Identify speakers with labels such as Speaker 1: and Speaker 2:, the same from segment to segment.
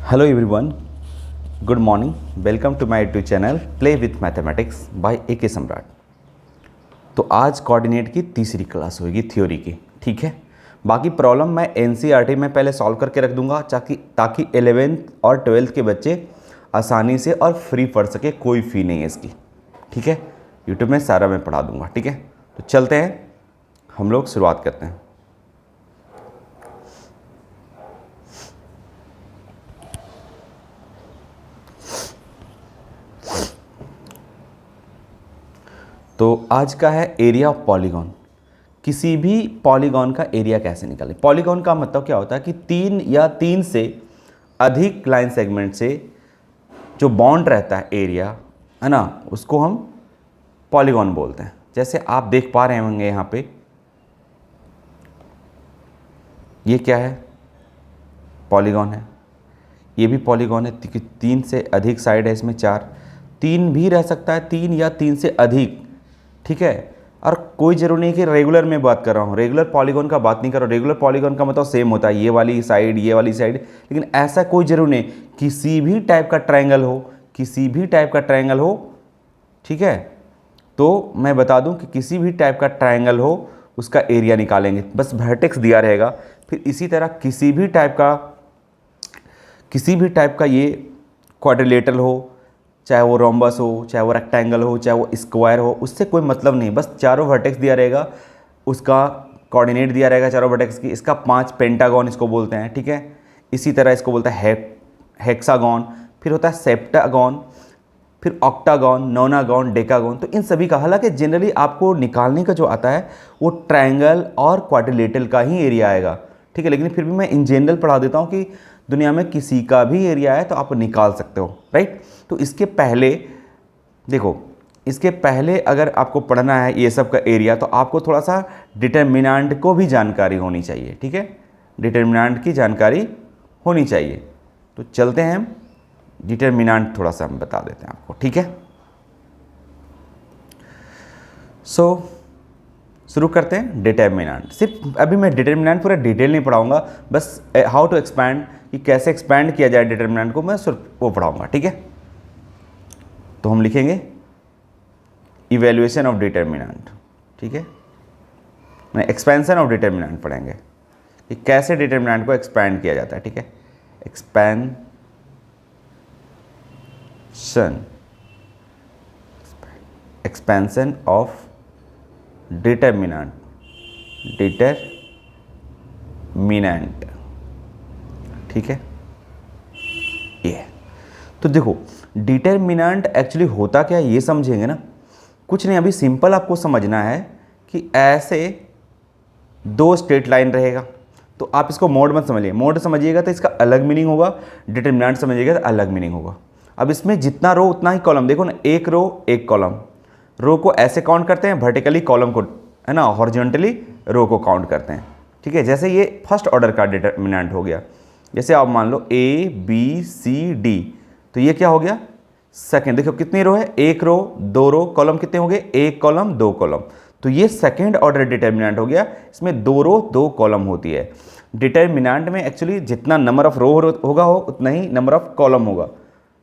Speaker 1: Hello everyone, good morning. Welcome to my YouTube channel play with mathematics by A K. Samrat. तो आज coordinate की तीसरी class होगी theory की, ठीक है। बाकी प्रॉब्लम मैं एनसीईआरटी में पहले सॉल्व करके रख दूंगा ताकि 11th और 12th के बच्चे आसानी से और फ्री पढ़ सके, कोई फ़ी नहीं है इसकी, ठीक है। यूट्यूब में सारा मैं पढ़ा दूंगा, ठीक है। तो चलते हैं, हम लोग शुरुआत करते हैं। तो आज का है एरिया ऑफ पॉलीगॉन। किसी भी पॉलीगॉन का एरिया कैसे निकालें। पॉलीगॉन का मतलब क्या होता है कि तीन या तीन से अधिक लाइन सेगमेंट से जो बॉन्ड रहता है एरिया, है ना, उसको हम पॉलीगॉन बोलते हैं। जैसे आप देख पा रहे होंगे यहाँ पे, ये क्या है, पॉलीगॉन है। ये भी पॉलीगॉन है, तीन से अधिक साइड है, इसमें चार, तीन भी रह सकता है, तीन या तीन से अधिक, ठीक है। और कोई जरूरी नहीं कि रेगुलर में बात कर रहा हूँ, रेगुलर पॉलीगॉन का बात नहीं कर रहा हूँ। रेगुलर पॉलीगॉन का मतलब सेम होता है, ये वाली साइड ये वाली साइड, लेकिन ऐसा कोई जरूरी नहीं, किसी भी टाइप का ट्रायंगल हो, किसी भी टाइप का ट्रायंगल हो, ठीक है। तो मैं बता दूं कि किसी भी टाइप का ट्रायंगल हो उसका एरिया निकालेंगे, बस वर्टेक्स दिया रहेगा। फिर इसी तरह किसी भी टाइप का ये क्वाड्रिलेटरल हो, चाहे वो रोम्बस हो, चाहे वो रेक्टेंगल हो, चाहे वो स्क्वायर हो, उससे कोई मतलब नहीं, बस चारों वर्टेक्स दिया रहेगा, उसका कोऑर्डिनेट दिया रहेगा चारों वर्टेक्स की। इसका 5 पेंटागन इसको बोलते हैं, ठीक है। इसी तरह इसको बोलता है हेक्सागन, फिर होता है सेप्टागन, फिर ऑक्टागन, नोनागन, डेकागन। तो इन सभी का, हालांकि जनरली आपको निकालने का जो आता है वो ट्रायंगल और क्वाड्रिलेटरल का ही एरिया आएगा, ठीक है। लेकिन फिर भी मैं इन जनरल पढ़ा देता हूँ कि दुनिया में किसी का भी एरिया है तो आप निकाल सकते हो, राइट। तो इसके पहले देखो, इसके पहले अगर आपको पढ़ना है ये सब का एरिया, तो आपको थोड़ा सा डिटर्मिनेंट को भी जानकारी होनी चाहिए, ठीक है। डिटर्मिनेंट की जानकारी होनी चाहिए। तो चलते हैं, हम डिटर्मिनेंट थोड़ा सा हम बता देते हैं आपको, ठीक है। शुरू करते हैं डिटर्मिनेंट। सिर्फ अभी मैं डिटर्मिनेंट पूरा डिटेल नहीं पढ़ाऊंगा, बस हाउ टू एक्सपैंड, कि कैसे एक्सपैंड किया जाए डिटर्मिनेंट को, मैं सिर्फ वो पढ़ाऊंगा, ठीक है। तो हम लिखेंगे इवैल्यूएशन ऑफ डिटर्मिनेंट, ठीक है। मैं एक्सपेंशन ऑफ डिटर्मिनेंट पढ़ेंगे कि कैसे डिटर्मिनेंट को एक्सपैंड किया जाता है, ठीक है। एक्सपेंशन ऑफ डिटर्मिनेंट, ठीक है। ये तो देखो, डिटर्मिनेंट एक्चुअली होता क्या है ये समझेंगे ना। कुछ नहीं, अभी सिंपल आपको समझना है कि ऐसे दो स्ट्रेट लाइन रहेगा, तो आप इसको मोड मत समझिए। मोड समझिएगा तो इसका अलग मीनिंग होगा, डिटर्मिनेंट समझिएगा तो अलग मीनिंग होगा। अब इसमें जितना रो उतना ही कॉलम, देखो ना, एक रो एक कॉलम। रो को ऐसे काउंट करते हैं, वर्टिकली कॉलम को, है ना, हॉरिजॉन्टली रो को काउंट करते हैं, ठीक है। जैसे ये फर्स्ट ऑर्डर का डिटर्मिनेंट हो गया। जैसे आप मान लो A B C D, तो ये क्या हो गया, सेकेंड। देखो कितनी रो है, एक रो, दो रो, कॉलम कितने हो गए, एक कॉलम दो कॉलम, तो ये सेकेंड ऑर्डर डिटर्मिनेंट हो गया। इसमें दो रो दो कॉलम होती है। डिटर्मिनेंट में एक्चुअली जितना नंबर ऑफ रो होगा हो उतना ही नंबर ऑफ कॉलम होगा,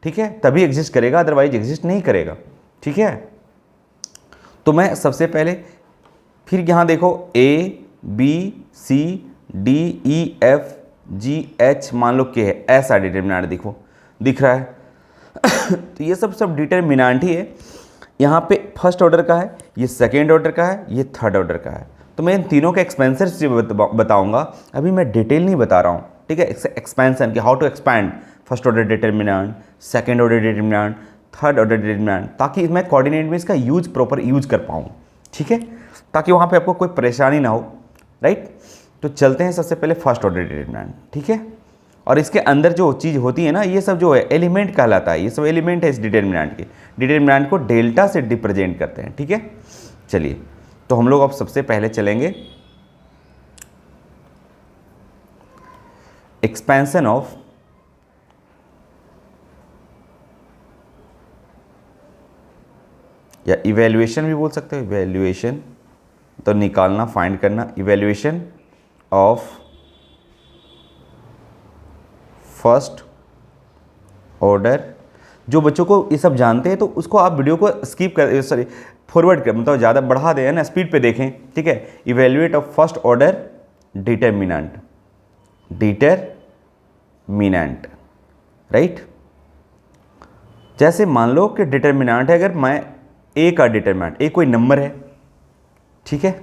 Speaker 1: ठीक है, तभी एग्जिस्ट करेगा, अदरवाइज एग्जिस्ट नहीं करेगा, ठीक है। तो मैं सबसे पहले, फिर यहाँ देखो A B C D E F G H मान लो K है, ऐसा डिटर्मिनेंट दिख रहा है। तो ये सब डिटर्मिनेंट ही है। यहाँ पे फर्स्ट ऑर्डर का है, ये सेकेंड ऑर्डर का है, ये थर्ड ऑर्डर का है। तो मैं इन तीनों के एक्सपेंशन से बताऊंगा, अभी मैं डिटेल नहीं बता रहा हूँ, ठीक है। एक्सपेंशन कि how to expand first order determinant, second order determinant, third order determinant, ताकि मैं कोऑर्डिनेट में इसका प्रॉपर यूज कर पाऊँ, ठीक है, ताकि वहाँ पे आपको कोई परेशानी ना हो, राइट। तो चलते हैं सबसे पहले फर्स्ट ऑर्डर डिटर्मिनेंट, ठीक है। और इसके अंदर जो चीज़ होती है ना, ये सब जो है एलिमेंट कहलाता है, ये सब एलिमेंट है इस डिटर्मिनेंट के। डिटर्मिनेंट को डेल्टा से रिप्रेजेंट करते हैं, ठीक है। चलिए, तो हम लोग अब सबसे पहले चलेंगे एक्सपेंशन ऑफ या इवैल्यूएशन भी बोल सकते हो, इवैल्यूएशन तो निकालना, फाइंड करना, इवैल्यूएशन ऑफ फर्स्ट ऑर्डर, जो बच्चों को ये सब जानते हैं तो उसको आप वीडियो को स्किप कर, सॉरी फॉरवर्ड कर, मतलब ज़्यादा बढ़ा दें ना, स्पीड पे देखें, ठीक है। Evaluate of first order determinant, determinant, right. जैसे मान लो कि डिटरमिनेंट है, अगर मैं ए का डिटरमिनेंट, ए कोई नंबर है, ठीक है,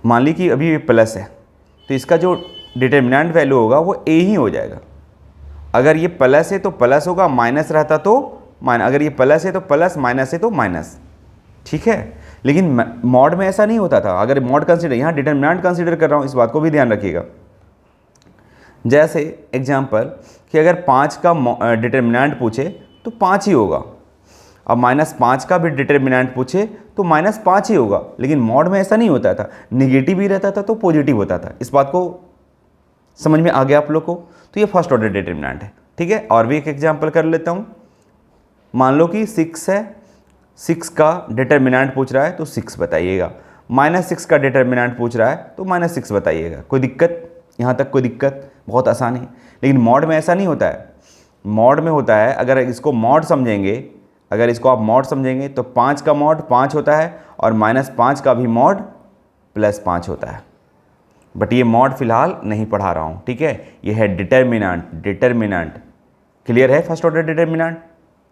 Speaker 1: मान ली कि अभी ये प्लस है, तो इसका जो डिटरमिनेंट वैल्यू होगा वो ए ही हो जाएगा। अगर ये प्लस है तो प्लस होगा, माइनस रहता तो माइनस, अगर ये प्लस है तो प्लस, माइनस है तो माइनस, ठीक है। लेकिन मॉड में ऐसा नहीं होता था। अगर मॉड कंसीडर, यहाँ डिटरमिनेंट कंसीडर कर रहा हूँ, इस बात को भी ध्यान रखिएगा। जैसे एग्जांपल कि अगर 5 का डिटरमिनेंट पूछे तो 5 ही होगा, अब -5 का भी डिटरमिनेंट पूछे तो -5 ही होगा। लेकिन मॉड में ऐसा नहीं होता था, निगेटिव भी रहता था तो पॉजिटिव होता था। इस बात को समझ में आ गया आप लोग को? तो ये फर्स्ट ऑर्डर डिटरमिनेंट है, ठीक है। और भी एक एग्जांपल कर लेता हूँ। मान लो कि 6 है, 6 का डिटरमिनेंट पूछ रहा है तो 6 बताइएगा, -6 का डिटरमिनेंट पूछ रहा है तो -6 बताइएगा। कोई दिक्कत? यहाँ तक कोई दिक्कत? बहुत आसान है। लेकिन मॉड में ऐसा नहीं होता है। मॉड में होता है, अगर इसको मॉड समझेंगे, अगर इसको आप मॉड समझेंगे तो 5 का मॉड 5 होता है और -5 का भी मॉड +5 होता है। बट ये मॉड फिलहाल नहीं पढ़ा रहा हूँ, ठीक है। ये है डिटरमिनेंट, डिटरमिनेंट। क्लियर है फर्स्ट ऑर्डर डिटरमिनेंट?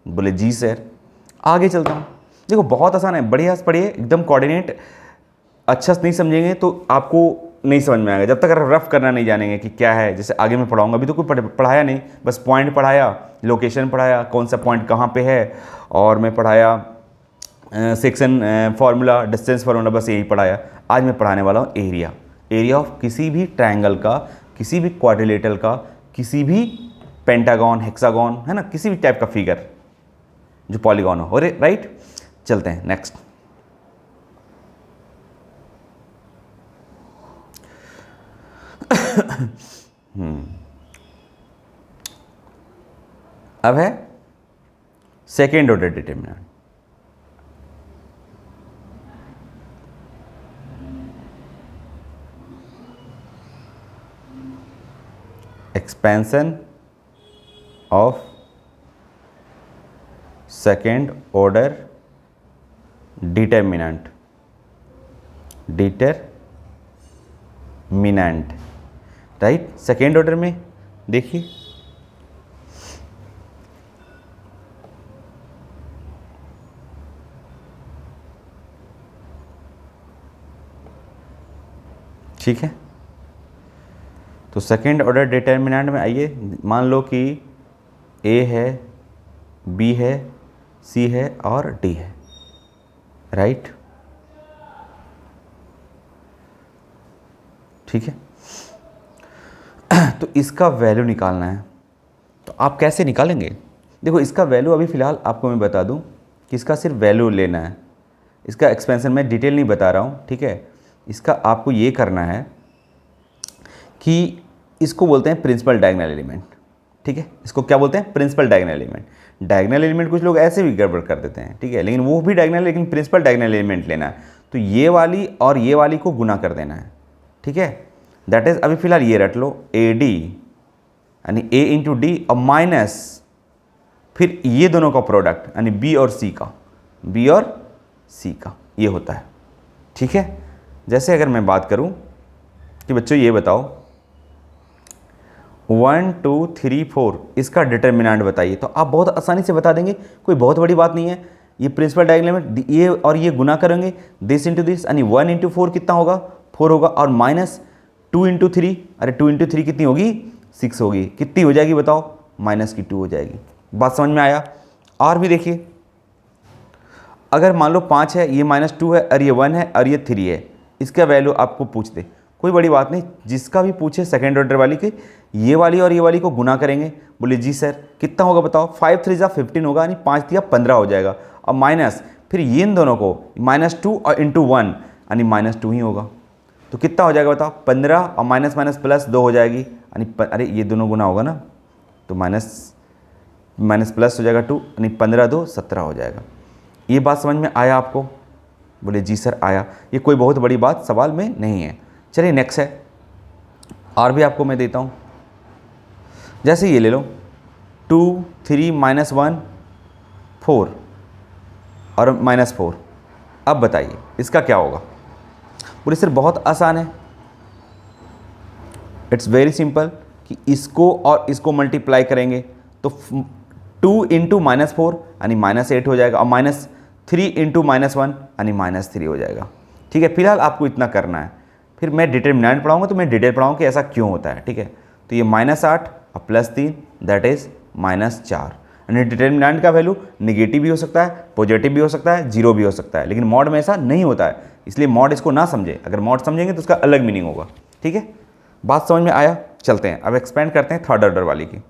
Speaker 1: बोले जी सर। आगे चलता हूँ। देखो बहुत आसान है, बढ़िया से पढ़िए, एकदम कोऑर्डिनेट। अच्छा से नहीं समझेंगे तो आपको नहीं समझ में आएगा, जब तक रफ करना नहीं जानेंगे कि क्या है। जैसे आगे मैं पढ़ाऊंगा, अभी तो कोई पढ़ाया नहीं, बस पॉइंट पढ़ाया, लोकेशन पढ़ाया, कौन सा पॉइंट कहाँ पे है, और मैं पढ़ाया सेक्शन फार्मूला, डिस्टेंस फार्मूला, बस यही पढ़ाया। आज मैं पढ़ाने वाला हूँ एरिया, एरिया ऑफ किसी भी ट्रायंगल का, किसी भी क्वाड्रिलेटरल का, किसी भी पेंटागन, हेक्सागन, है ना, किसी भी टाइप का फिगर जो पॉलीगॉन हो। अरे राइट, चलते हैं नेक्स्ट। अब है second order determinant. Expansion of second order determinant, determinant, right. Second order में देखिए, ठीक है। तो सेकेंड ऑर्डर डिटरमिनेंट में आइए, मान लो कि ए है, बी है, सी है और डी है, राइट, ठीक है। तो इसका वैल्यू निकालना है, तो आप कैसे निकालेंगे? देखो इसका वैल्यू अभी फ़िलहाल आपको मैं बता दूं कि इसका सिर्फ वैल्यू लेना है, इसका एक्सपेंशन मैं डिटेल नहीं बता रहा हूं, ठीक है। इसका आपको ये करना है कि इसको बोलते हैं प्रिंसिपल डायगोनल एलिमेंट, ठीक है। इसको क्या बोलते हैं? Principal diagonal element. Diagonal element कुछ लोग ऐसे भी गड़बड़ कर देते हैं, ठीक है, लेकिन वो भी डायगोनल, लेकिन प्रिंसिपल डायगोनल एलिमेंट लेना है। तो ये वाली और ये वाली को गुना कर देना है, ठीक है। दैट इज, अभी फिलहाल ये रट लो, ए डी यानी ए इंटू डी और माइनस फिर ये दोनों का प्रोडक्ट यानी बी और सी का, बी और सी का, ये होता है, ठीक है। जैसे अगर मैं बात करूं कि बच्चों ये बताओ 1 2 3 4 इसका डिटरमिनेंट बताइए, तो आप बहुत आसानी से बता देंगे, कोई बहुत बड़ी बात नहीं है। ये प्रिंसिपल डायगोनल एलिमेंट, ये और ये गुना करेंगे, दिस इंटू दिस, यानी 1 इंटू 4 कितना होगा? 4 होगा, और माइनस 2 इंटू 3, अरे 2 इंटू 3 कितनी होगी? 6 होगी। कितनी हो जाएगी बताओ? -2 हो जाएगी। बात समझ में आया? और भी देखिए, अगर मान लो 5 है, ये -2 है, और ये 1 है, और ये 3 है, इसका वैल्यू आपको पूछ दे, कोई बड़ी बात नहीं, जिसका भी पूछे सेकेंड ऑर्डर वाली की, ये वाली और ये वाली को गुना करेंगे। बोले जी सर कितना होगा बताओ? 5 3 जा 15 होगा, यानी 5 3 15 हो जाएगा, और माइनस फिर ये इन दोनों को -2 और इंटू 1 यानी -2 ही होगा। तो कितना हो जाएगा बताओ? 15 और माइनस माइनस प्लस 2 हो जाएगी, यानी अरे ये दोनों गुना होगा ना, तो माइनस माइनस प्लस हो जाएगा 2, यानी 15 2 17 हो जाएगा। ये बात समझ में आया आपको? बोले जी सर आया। ये कोई बहुत बड़ी बात सवाल में नहीं है। चलिए नेक्स्ट है, और भी आपको मैं देता हूँ। जैसे ये ले लो, 2 3 -1 4 और -4। अब बताइए इसका क्या होगा। बोले सर बहुत आसान है, इट्स वेरी सिंपल कि इसको और इसको मल्टीप्लाई करेंगे तो 2 इंटू -4 यानी -8 हो जाएगा, और -3 इंटू -1 यानी -3 हो जाएगा। ठीक है, फिलहाल आपको इतना करना है, फिर मैं डिटर्मिनेंट पढ़ाऊंगा तो मैं डिटेल पढ़ाऊंगा कि ऐसा क्यों होता है। ठीक है, तो ये -8 और +3 दैट इज -4। यानी डिटर्मिनेंट का वैल्यू निगेटिव भी हो सकता है, पॉजिटिव भी हो सकता है, जीरो भी हो सकता है, लेकिन मॉड में ऐसा नहीं होता है, इसलिए मॉड इसको ना समझे। अगर मॉड समझेंगे तो उसका अलग मीनिंग होगा। ठीक है, बात समझ में आया। चलते हैं अब एक्सपेंड करते हैं थर्ड ऑर्डर वाली की।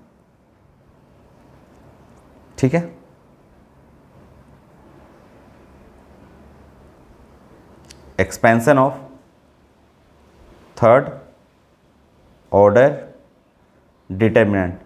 Speaker 1: ठीक है, expansion of third order determinant,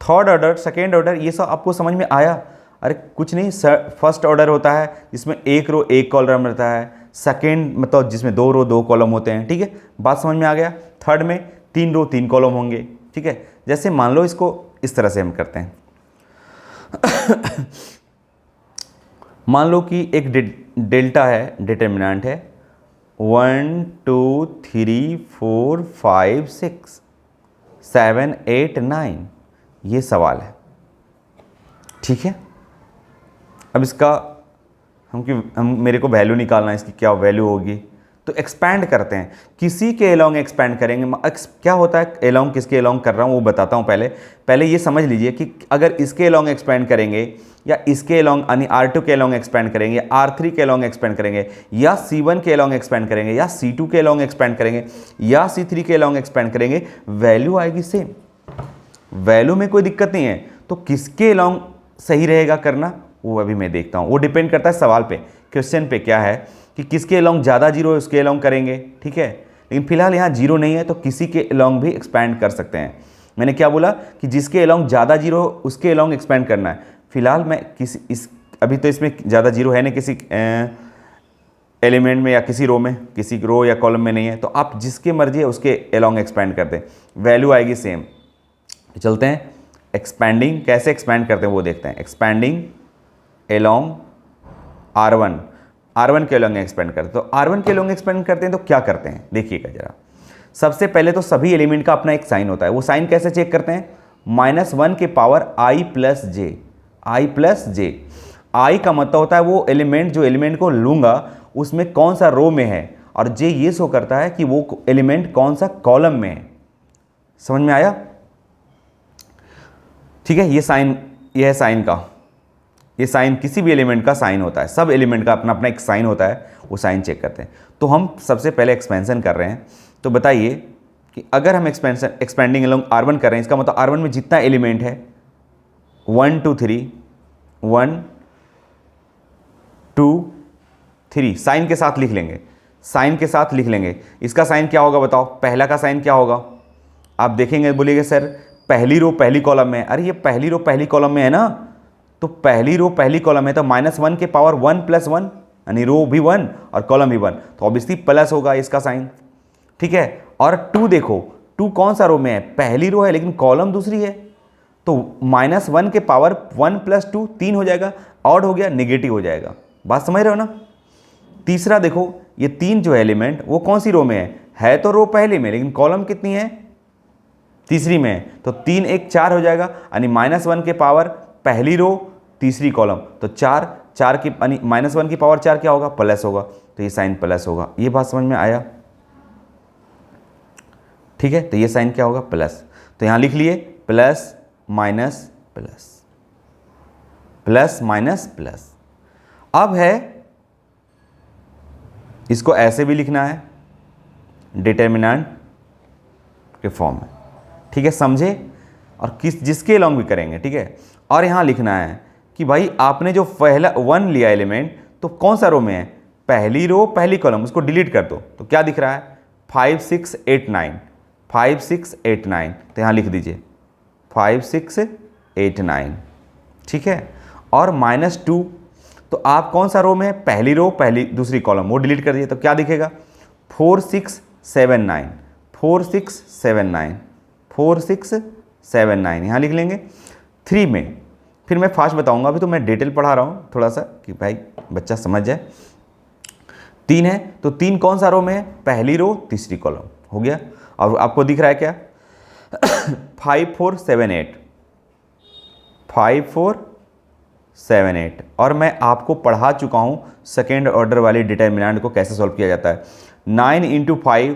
Speaker 1: third order, second order, ये सब आपको समझ में आया। अरे कुछ नहीं, फर्स्ट ऑर्डर होता है जिसमें एक रो एक कॉलम रहता है, सेकेंड मतलब जिसमें 2 रो 2 कॉलम होते हैं। ठीक है, बात समझ में आ गया। थर्ड में 3 रो 3 कॉलम होंगे। ठीक है, जैसे मान लो इसको इस तरह से हम करते हैं मान लो कि एक डेल्टा है, डिटर्मिनेंट है 1 2 3 4 5 6 7 8 9, ये सवाल है। ठीक है, अब इसका हम मेरे को वैल्यू निकालना है, इसकी क्या वैल्यू होगी। तो एक्सपैंड करते हैं, किसी के अलोंग एक्सपैंड करेंगे। क्या होता है अलोंग, किसके अलोंग कर रहा हूँ वो बताता हूँ। पहले ये समझ लीजिए कि अगर इसके अलोंग एक्सपैंड करेंगे या इसके अलोंग यानी R2 के अलोंग एक्सपैंड करेंगे, R3 के अलोंग एक्सपैंड करेंगे, या C1 के अलोंग एक्सपैंड करेंगे, या C2 के अलोंग एक्सपैंड करेंगे, या C3 के अलोंग एक्सपैंड करेंगे, वैल्यू आएगी सेम। वैल्यू में कोई दिक्कत नहीं है। तो किसके अलोंग सही रहेगा करना, वो अभी मैं देखता हूँ। वो डिपेंड करता है सवाल पे, क्वेश्चन पे क्या है कि किसके अलोंग ज़्यादा जीरो है उसके अलोंग करेंगे। ठीक है, लेकिन फिलहाल यहाँ जीरो नहीं है तो किसी के अलोंग भी एक्सपैंड कर सकते हैं। मैंने क्या बोला कि जिसके अलोंग ज़्यादा जीरो उसके अलोंग एक्सपैंड करना है। फिलहाल मैं अभी तो इसमें ज़्यादा जीरो है नहीं किसी एलिमेंट में या किसी रो में, किसी रो या कॉलम में नहीं है, तो आप जिसके मर्जी है उसके अलोंग एक्सपैंड कर दें, वैल्यू आएगी सेम। चलते हैं एक्सपैंडिंग, कैसे एक्सपैंड करते हैं वो देखते हैं। एक्सपैंडिंग अलोंग R1 के अलोंग एक्सपेंड करते हैं। तो R1 के अलोंग एक्सपेंड करते हैं तो क्या करते हैं देखिएगा जरा। सबसे पहले तो सभी एलिमेंट का अपना एक साइन होता है। वो साइन कैसे चेक करते हैं, -1 के पावर i प्लस जे। आई का मतलब होता है वो एलिमेंट, जो एलिमेंट को लूंगा उसमें कौन सा रो में है, और जे ये शो करता है कि वो एलिमेंट कौन सा कॉलम में है। समझ में आया। ठीक है, ये है साइन का, ये साइन किसी भी एलिमेंट का साइन होता है। सब एलिमेंट का अपना अपना एक साइन होता है, वो साइन चेक करते हैं। तो हम सबसे पहले एक्सपेंशन कर रहे हैं, तो बताइए कि अगर हम एक्सपेंडिंग अलोंग R1 कर रहे हैं, इसका मतलब R1 में जितना एलिमेंट है 1 2 3 1 2 3 साइन के साथ लिख लेंगे, साइन के साथ लिख लेंगे। इसका साइन क्या होगा बताओ, पहला का साइन क्या होगा। आप देखेंगे बोलिएगा सर पहली रो पहली कॉलम में है। अरे ये पहली रो पहली कॉलम में है ना, तो पहली रो पहली कॉलम है तो -1 के पावर 1 + 1 यानी रो भी 1 और कॉलम भी 1, तो ऑब्वियसली प्लस होगा इसका साइन। ठीक है, और 2 देखो, 2 कौन सा रो में है, पहली रो है लेकिन कॉलम दूसरी है, तो -1 के पावर 1 + 2 3 हो जाएगा, ऑड हो गया नेगेटिव हो जाएगा। बात समझ रहे हो ना। तीसरा देखो, ये 3 जो एलिमेंट वो कौन सी रो में है तो रो पहले में लेकिन कॉलम कितनी है, तीसरी में है, तो 3 1 4 हो जाएगा, यानी -1 के पावर पहली रो तीसरी कॉलम, तो 4 की यानी -1 की पावर 4 क्या होगा, प्लस होगा, तो ये साइन प्लस होगा। ये बात समझ में आया। ठीक है, तो ये साइन क्या होगा, प्लस। तो यहां लिख लिए plus minus plus, plus minus plus. अब है इसको ऐसे भी लिखना है डिटर्मिनेंट के फॉर्म में। ठीक है, समझे, और जिसके अलोंग भी करेंगे। ठीक है, और यहां लिखना है कि भाई आपने जो पहला 1 लिया एलिमेंट, तो कौन सा रो में है, पहली रो पहली कॉलम, उसको डिलीट कर दो, तो क्या दिख रहा है 5 6 8 9, 5 6 8 9, तो यहाँ लिख दीजिए 5 6 8 9। ठीक है, और -2, तो आप कौन सा रो में है, पहली रो पहली दूसरी कॉलम, वो डिलीट कर दिए, तो क्या दिखेगा 4 6 7 9, 4 6 7 9, 4 6 7 9 यहाँ लिख लेंगे। 3 में फिर मैं फास्ट बताऊंगा, अभी तो मैं डिटेल पढ़ा रहा हूँ थोड़ा सा कि भाई बच्चा समझ जाए। 3 है तो 3 कौन सा रो में है, पहली रो तीसरी कॉलम, हो गया। और आपको दिख रहा है क्या 5 4 7 8, 5 4 7 8। और मैं आपको पढ़ा चुका हूँ सेकेंड ऑर्डर वाली डिटर्मिनेंट को कैसे सॉल्व किया जाता है। 9 इंटू 5,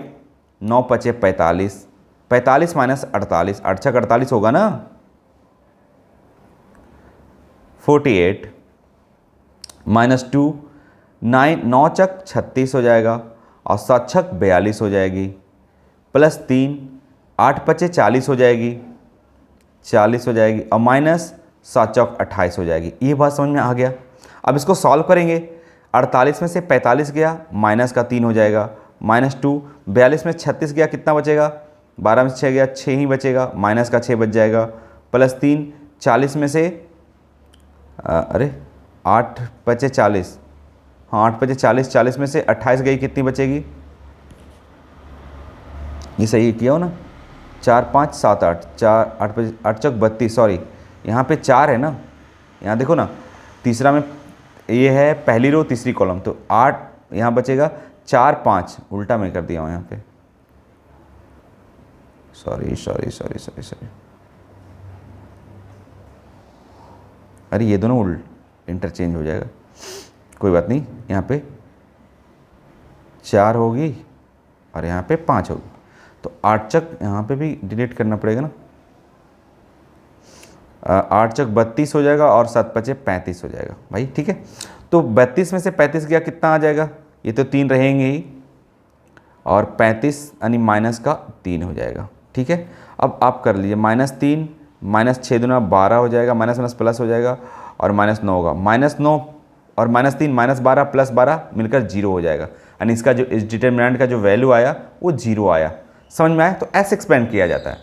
Speaker 1: 9 पचे 45, 45 माइनस 48, 8 छक 48 होगा ना, 48 माइनस 2, 9 चक 36 हो जाएगा और 7 छक 42 हो जाएगी, प्लस 3, 8 पचे 40 हो जाएगी, 40 हो जाएगी और माइनस 7 चौक 28 हो जाएगी। ये बात समझ में आ गया। अब इसको सॉल्व करेंगे, 48 में से 45 गया, माइनस का 3 हो जाएगा, माइनस 2, 42 में 36 गया, कितना बचेगा, 12 में से 6 गया, 6 ही बचेगा, माइनस का 6 बच जाएगा, प्लस 3, 40 में से 8 पचे 40, हाँ 8 पचे 40, 40 में से 28 गई, कितनी बचेगी, ये सही किया हो ना, 4 5 7 8, 4 8 पचे 8 चौक 32, सॉरी यहाँ पे 4 है ना, यहाँ देखो ना, तीसरा में ये है पहली रो तीसरी कॉलम, तो 8 यहाँ बचेगा, 4 5 उल्टा मैं कर दिया हूँ यहाँ पे, सॉरी, अरे ये दोनों उल्ट इंटरचेंज हो जाएगा, कोई बात नहीं। यहाँ पे 4 होगी और यहाँ पे 5 होगी, तो 8 चक यहाँ पे भी डिलीट करना पड़ेगा ना, 8 चक 32 हो जाएगा और 7 पचे 35 हो जाएगा भाई, ठीक है। तो 32 में से 35 गया, कितना आ जाएगा, ये तो 3 रहेंगे ही और 35 यानी माइनस का 3 हो जाएगा, ठीक है। अब आप कर लीजिए, -3 माइनस 6 दूना 12 हो जाएगा, माइनस माइनस प्लस हो जाएगा और -9 होगा, -9 और -3 -12 प्लस 12 मिलकर 0 हो जाएगा, यानी इसका जो इस डिटर्मिनेंट का जो वैल्यू आया वो 0 आया। समझ में आया? तो ऐसे एक्सपेंड किया जाता है।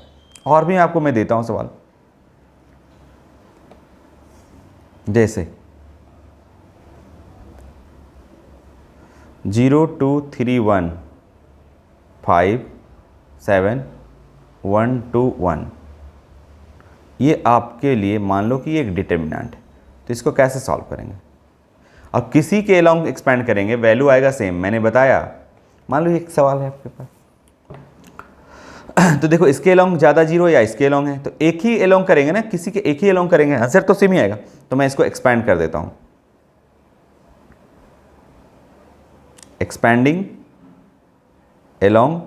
Speaker 1: और भी आपको मैं देता हूँ सवाल, जैसे 0 2 3 1 5 7 1 2 1, ये आपके लिए मान लो कि ये एक डिटर्मिनेंट है, तो इसको कैसे सॉल्व करेंगे। अब किसी के अलोंग एक्सपेंड करेंगे, वैल्यू आएगा सेम, मैंने बताया। मान लो एक सवाल है आपके पास तो देखो इसके अलोंग ज़्यादा 0 या इसके अलोंग है, तो एक ही अलोंग करेंगे ना, किसी के एक ही अलोंग करेंगे, आंसर तो सेम ही आएगा। तो मैं इसको एक्सपैंड कर देता हूँ, एक्सपैंडिंग अलोंग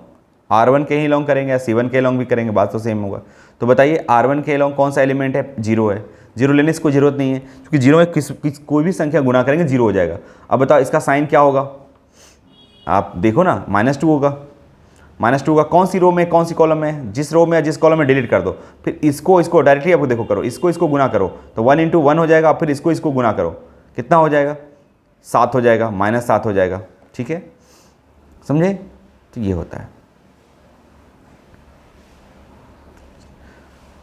Speaker 1: R1 के ही अलोंग करेंगे या C1 के अलोंग भी करेंगे, बात तो सेम होगा। तो बताइए R1 के अलोंग कौन सा एलिमेंट है, 0 है, 0 लेने की कोई ज़रूरत नहीं है, क्योंकि 0 में कोई भी संख्या गुणा करेंगे 0 हो जाएगा। अब बताओ इसका साइन क्या होगा, आप देखो ना, -2 होगा। -2 होगा कौन सी रो में कौन सी कॉलम में, जिस रो में या जिस कॉलम में डिलीट कर दो, फिर इसको डायरेक्टली आपको देखो करो, इसको गुना करो, तो 1 × 1 हो जाएगा, फिर इसको गुना करो, कितना हो जाएगा, 7 हो जाएगा, -7 हो जाएगा, ठीक है, समझे। तो ये होता है,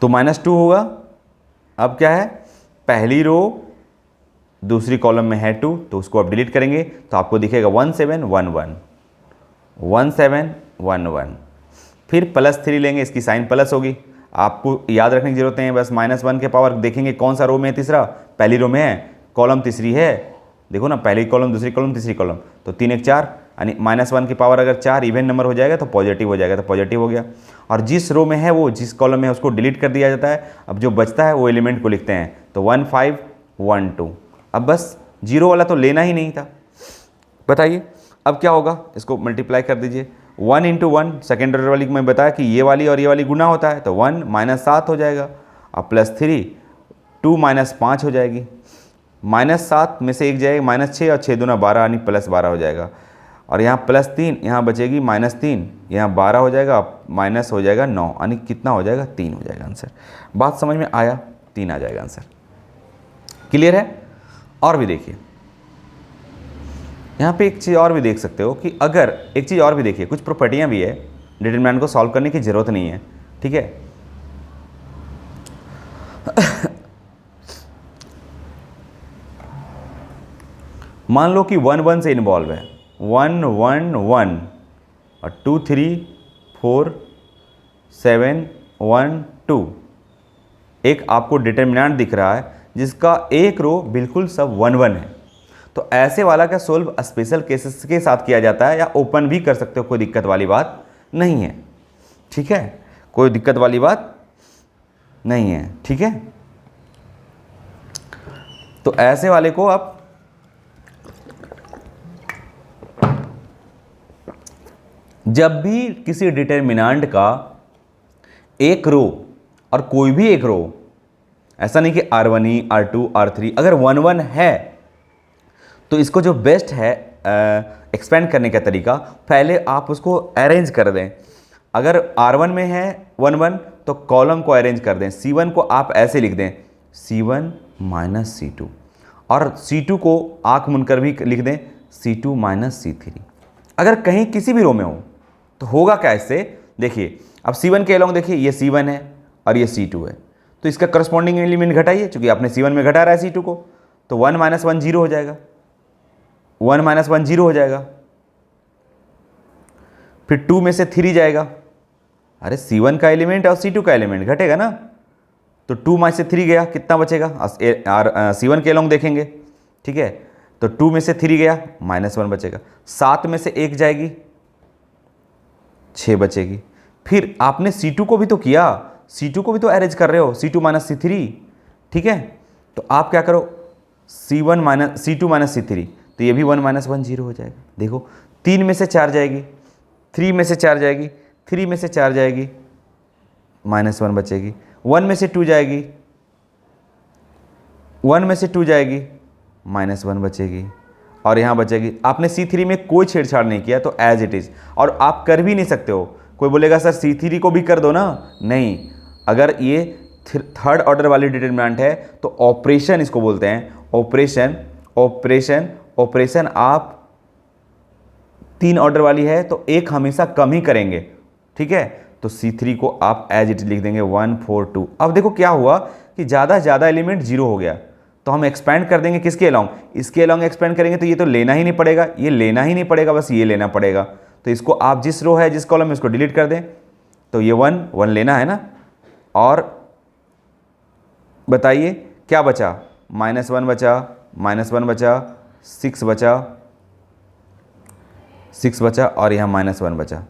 Speaker 1: तो -2 होगा। अब क्या है, पहली रो दूसरी कॉलम में है 2, तो उसको आप डिलीट करेंगे तो आपको दिखेगा 1 7 1 1, 1 7 1 1, फिर +3 लेंगे, इसकी साइन प्लस होगी, आपको याद रखने की जरूरत नहीं है, बस -1 के पावर देखेंगे कौन सा रो में है, तीसरा, पहली रो में है, कॉलम तीसरी है, देखो ना, पहली कॉलम दूसरी कॉलम तीसरी कॉलम, तो 3 1 4, यानी -1 की पावर अगर 4 इवन नंबर हो जाएगा तो पॉजिटिव हो जाएगा, तो पॉजिटिव हो गया। और जिस रो में है वो, जिस कॉलम में है उसको डिलीट कर दिया जाता है, अब जो बचता है वो एलिमेंट को लिखते हैं, तो 1 5 1 2। अब बस 0 वाला तो लेना ही नहीं था, बताइए अब क्या होगा, इसको मल्टीप्लाई कर दीजिए, 1 × 1 सेकेंड ऑर्डर वाली में बताया कि ये वाली और ये वाली गुना होता है, तो 1 -7 हो जाएगा, अब +3 2 -5 हो जाएगी, -7 में से एक जाएगा -6 और 6 दूना 12 यानी +12 हो जाएगा, और यहाँ +3 यहाँ बचेगी -3, यहाँ 12 हो जाएगा, माइनस हो जाएगा 9, यानी कितना हो जाएगा, 3 हो जाएगा आंसर। बात समझ में आया, 3 आ जाएगा आंसर, क्लियर है। और भी देखिए, यहाँ पे एक चीज़ और भी देख सकते हो कि अगर एक चीज़ और भी देखिए, कुछ प्रॉपर्टियाँ भी है, डिटरमिनेंट को सॉल्व करने की ज़रूरत नहीं है, ठीक है। मान लो कि 1 1 से इन्वॉल्व है, 1 1 1 और 2 3 4 7 1 2, एक आपको डिटर्मिनेंट दिख रहा है जिसका एक रो बिल्कुल सब 1 1 है, तो ऐसे वाला क्या सोल्व स्पेशल केसेस के साथ किया जाता है, या ओपन भी कर सकते हो, कोई दिक्कत वाली बात नहीं है। ठीक है, कोई दिक्कत वाली बात नहीं है। ठीक है, तो ऐसे वाले को आप जब भी किसी डिटर्मिनेंट का एक रो और कोई भी एक रो, ऐसा नहीं कि R1E R2 R3, अगर 1 1 है तो इसको जो बेस्ट है एक्सपेंड करने का तरीका, पहले आप उसको अरेंज कर दें। अगर R1 में है 1 1 तो कॉलम को अरेंज कर दें। C1 को आप ऐसे लिख दें C1 माइनस C2, और C2 को आंख मुनकर भी लिख दें C2 माइनस C3। अगर कहीं किसी भी रो में हो तो होगा क्या इससे, देखिए अब C1 के अलॉन्ग देखिए, ये C1 है और ये C2 है, तो इसका करस्पॉन्डिंग एलिमेंट घटाइए, चूंकि आपने C1 में घटा रहा है C2 को, तो 1 माइनस 1 0 हो जाएगा, 1 माइनस 1 0 हो जाएगा। फिर 2 में से 3 जाएगा, अरे C1 का एलिमेंट और C2 का एलिमेंट घटेगा ना, तो 2 में से 3 गया, कितना बचेगा, C1 के अलॉन्ग देखेंगे। ठीक है, तो 2 में से 3 गया, -1 बचेगा। 7 में से 1 जाएगी, 6 बचेगी। फिर आपने C2 को भी तो किया, C2 को भी तो अरेंज कर रहे हो, C2 माइनस C3। ठीक है, तो आप क्या करो, C2 माइनस C3, तो ये भी 1 माइनस 1 0 हो जाएगा। देखो 3 में से 4 जाएगी, 3 में से 4 जाएगी, 3 में से 4 जाएगी, -1 बचेगी। 1 में से 2 जाएगी, 1 में से 2 जाएगी, -1 बचेगी, और यहाँ बचेगी। आपने C3 में कोई छेड़छाड़ नहीं किया, तो एज इट इज़, और आप कर भी नहीं सकते हो। कोई बोलेगा सर C3 को भी कर दो ना, नहीं, अगर ये थर्ड ऑर्डर वाली डिटर्मिनेंट है तो ऑपरेशन इसको बोलते हैं, ऑपरेशन ऑपरेशन ऑपरेशन। आप 3 ऑर्डर वाली है तो एक हमेशा कम ही करेंगे। ठीक है, तो C3 को आप एज इट लिख देंगे 1 4 2। अब देखो क्या हुआ कि ज़्यादा से ज़्यादा एलिमेंट 0 हो गया, तो हम एक्सपेंड कर देंगे किसके अलॉन्ग, इसके अलॉन्ग एक्सपेंड करेंगे, तो ये तो लेना ही नहीं पड़ेगा, ये लेना ही नहीं पड़ेगा, बस ये लेना पड़ेगा। तो इसको आप जिस रो है जिस कॉलम में इसको डिलीट कर दें, तो ये 1 1 लेना है ना, और बताइए क्या बचा, -1 बचा, -1 बचा, 6 बचा, 6 बचा, और यहाँ -1 बचा।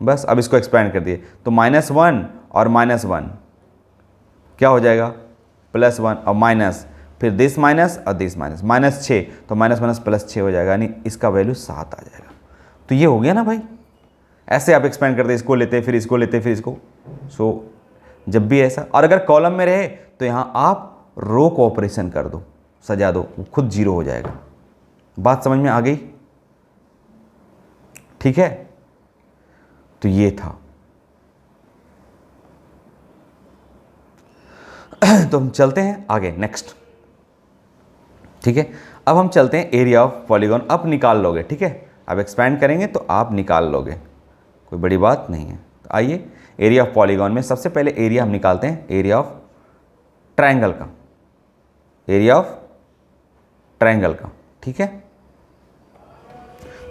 Speaker 1: बस अब इसको एक्सपेंड कर दिए, तो -1 और -1 क्या हो जाएगा, +1 और माइनस, फिर दिस माइनस और दिस माइनस, -6, तो माइनस +6 हो जाएगा, यानी इसका वैल्यू 7 आ जाएगा। तो ये हो गया ना भाई, ऐसे आप एक्सपेंड करते, इसको लेते फिर इसको लेते फिर इसको। सो जब भी ऐसा, और अगर कॉलम में रहे तो यहाँ आप रो को ऑपरेशन कर दो, सजा दो, वो खुद 0 हो जाएगा। बात समझ में आ गई? ठीक है, तो ये था। तो हम चलते हैं आगे नेक्स्ट। ठीक है, अब हम चलते हैं एरिया ऑफ पॉलीगॉन। अब निकाल लोगे, ठीक है, अब एक्सपैंड करेंगे तो आप निकाल लोगे, कोई बड़ी बात नहीं है। तो आइए एरिया ऑफ पॉलीगॉन में सबसे पहले एरिया हम निकालते हैं, एरिया ऑफ ट्रायंगल का, एरिया ऑफ ट्रायंगल का। ठीक है,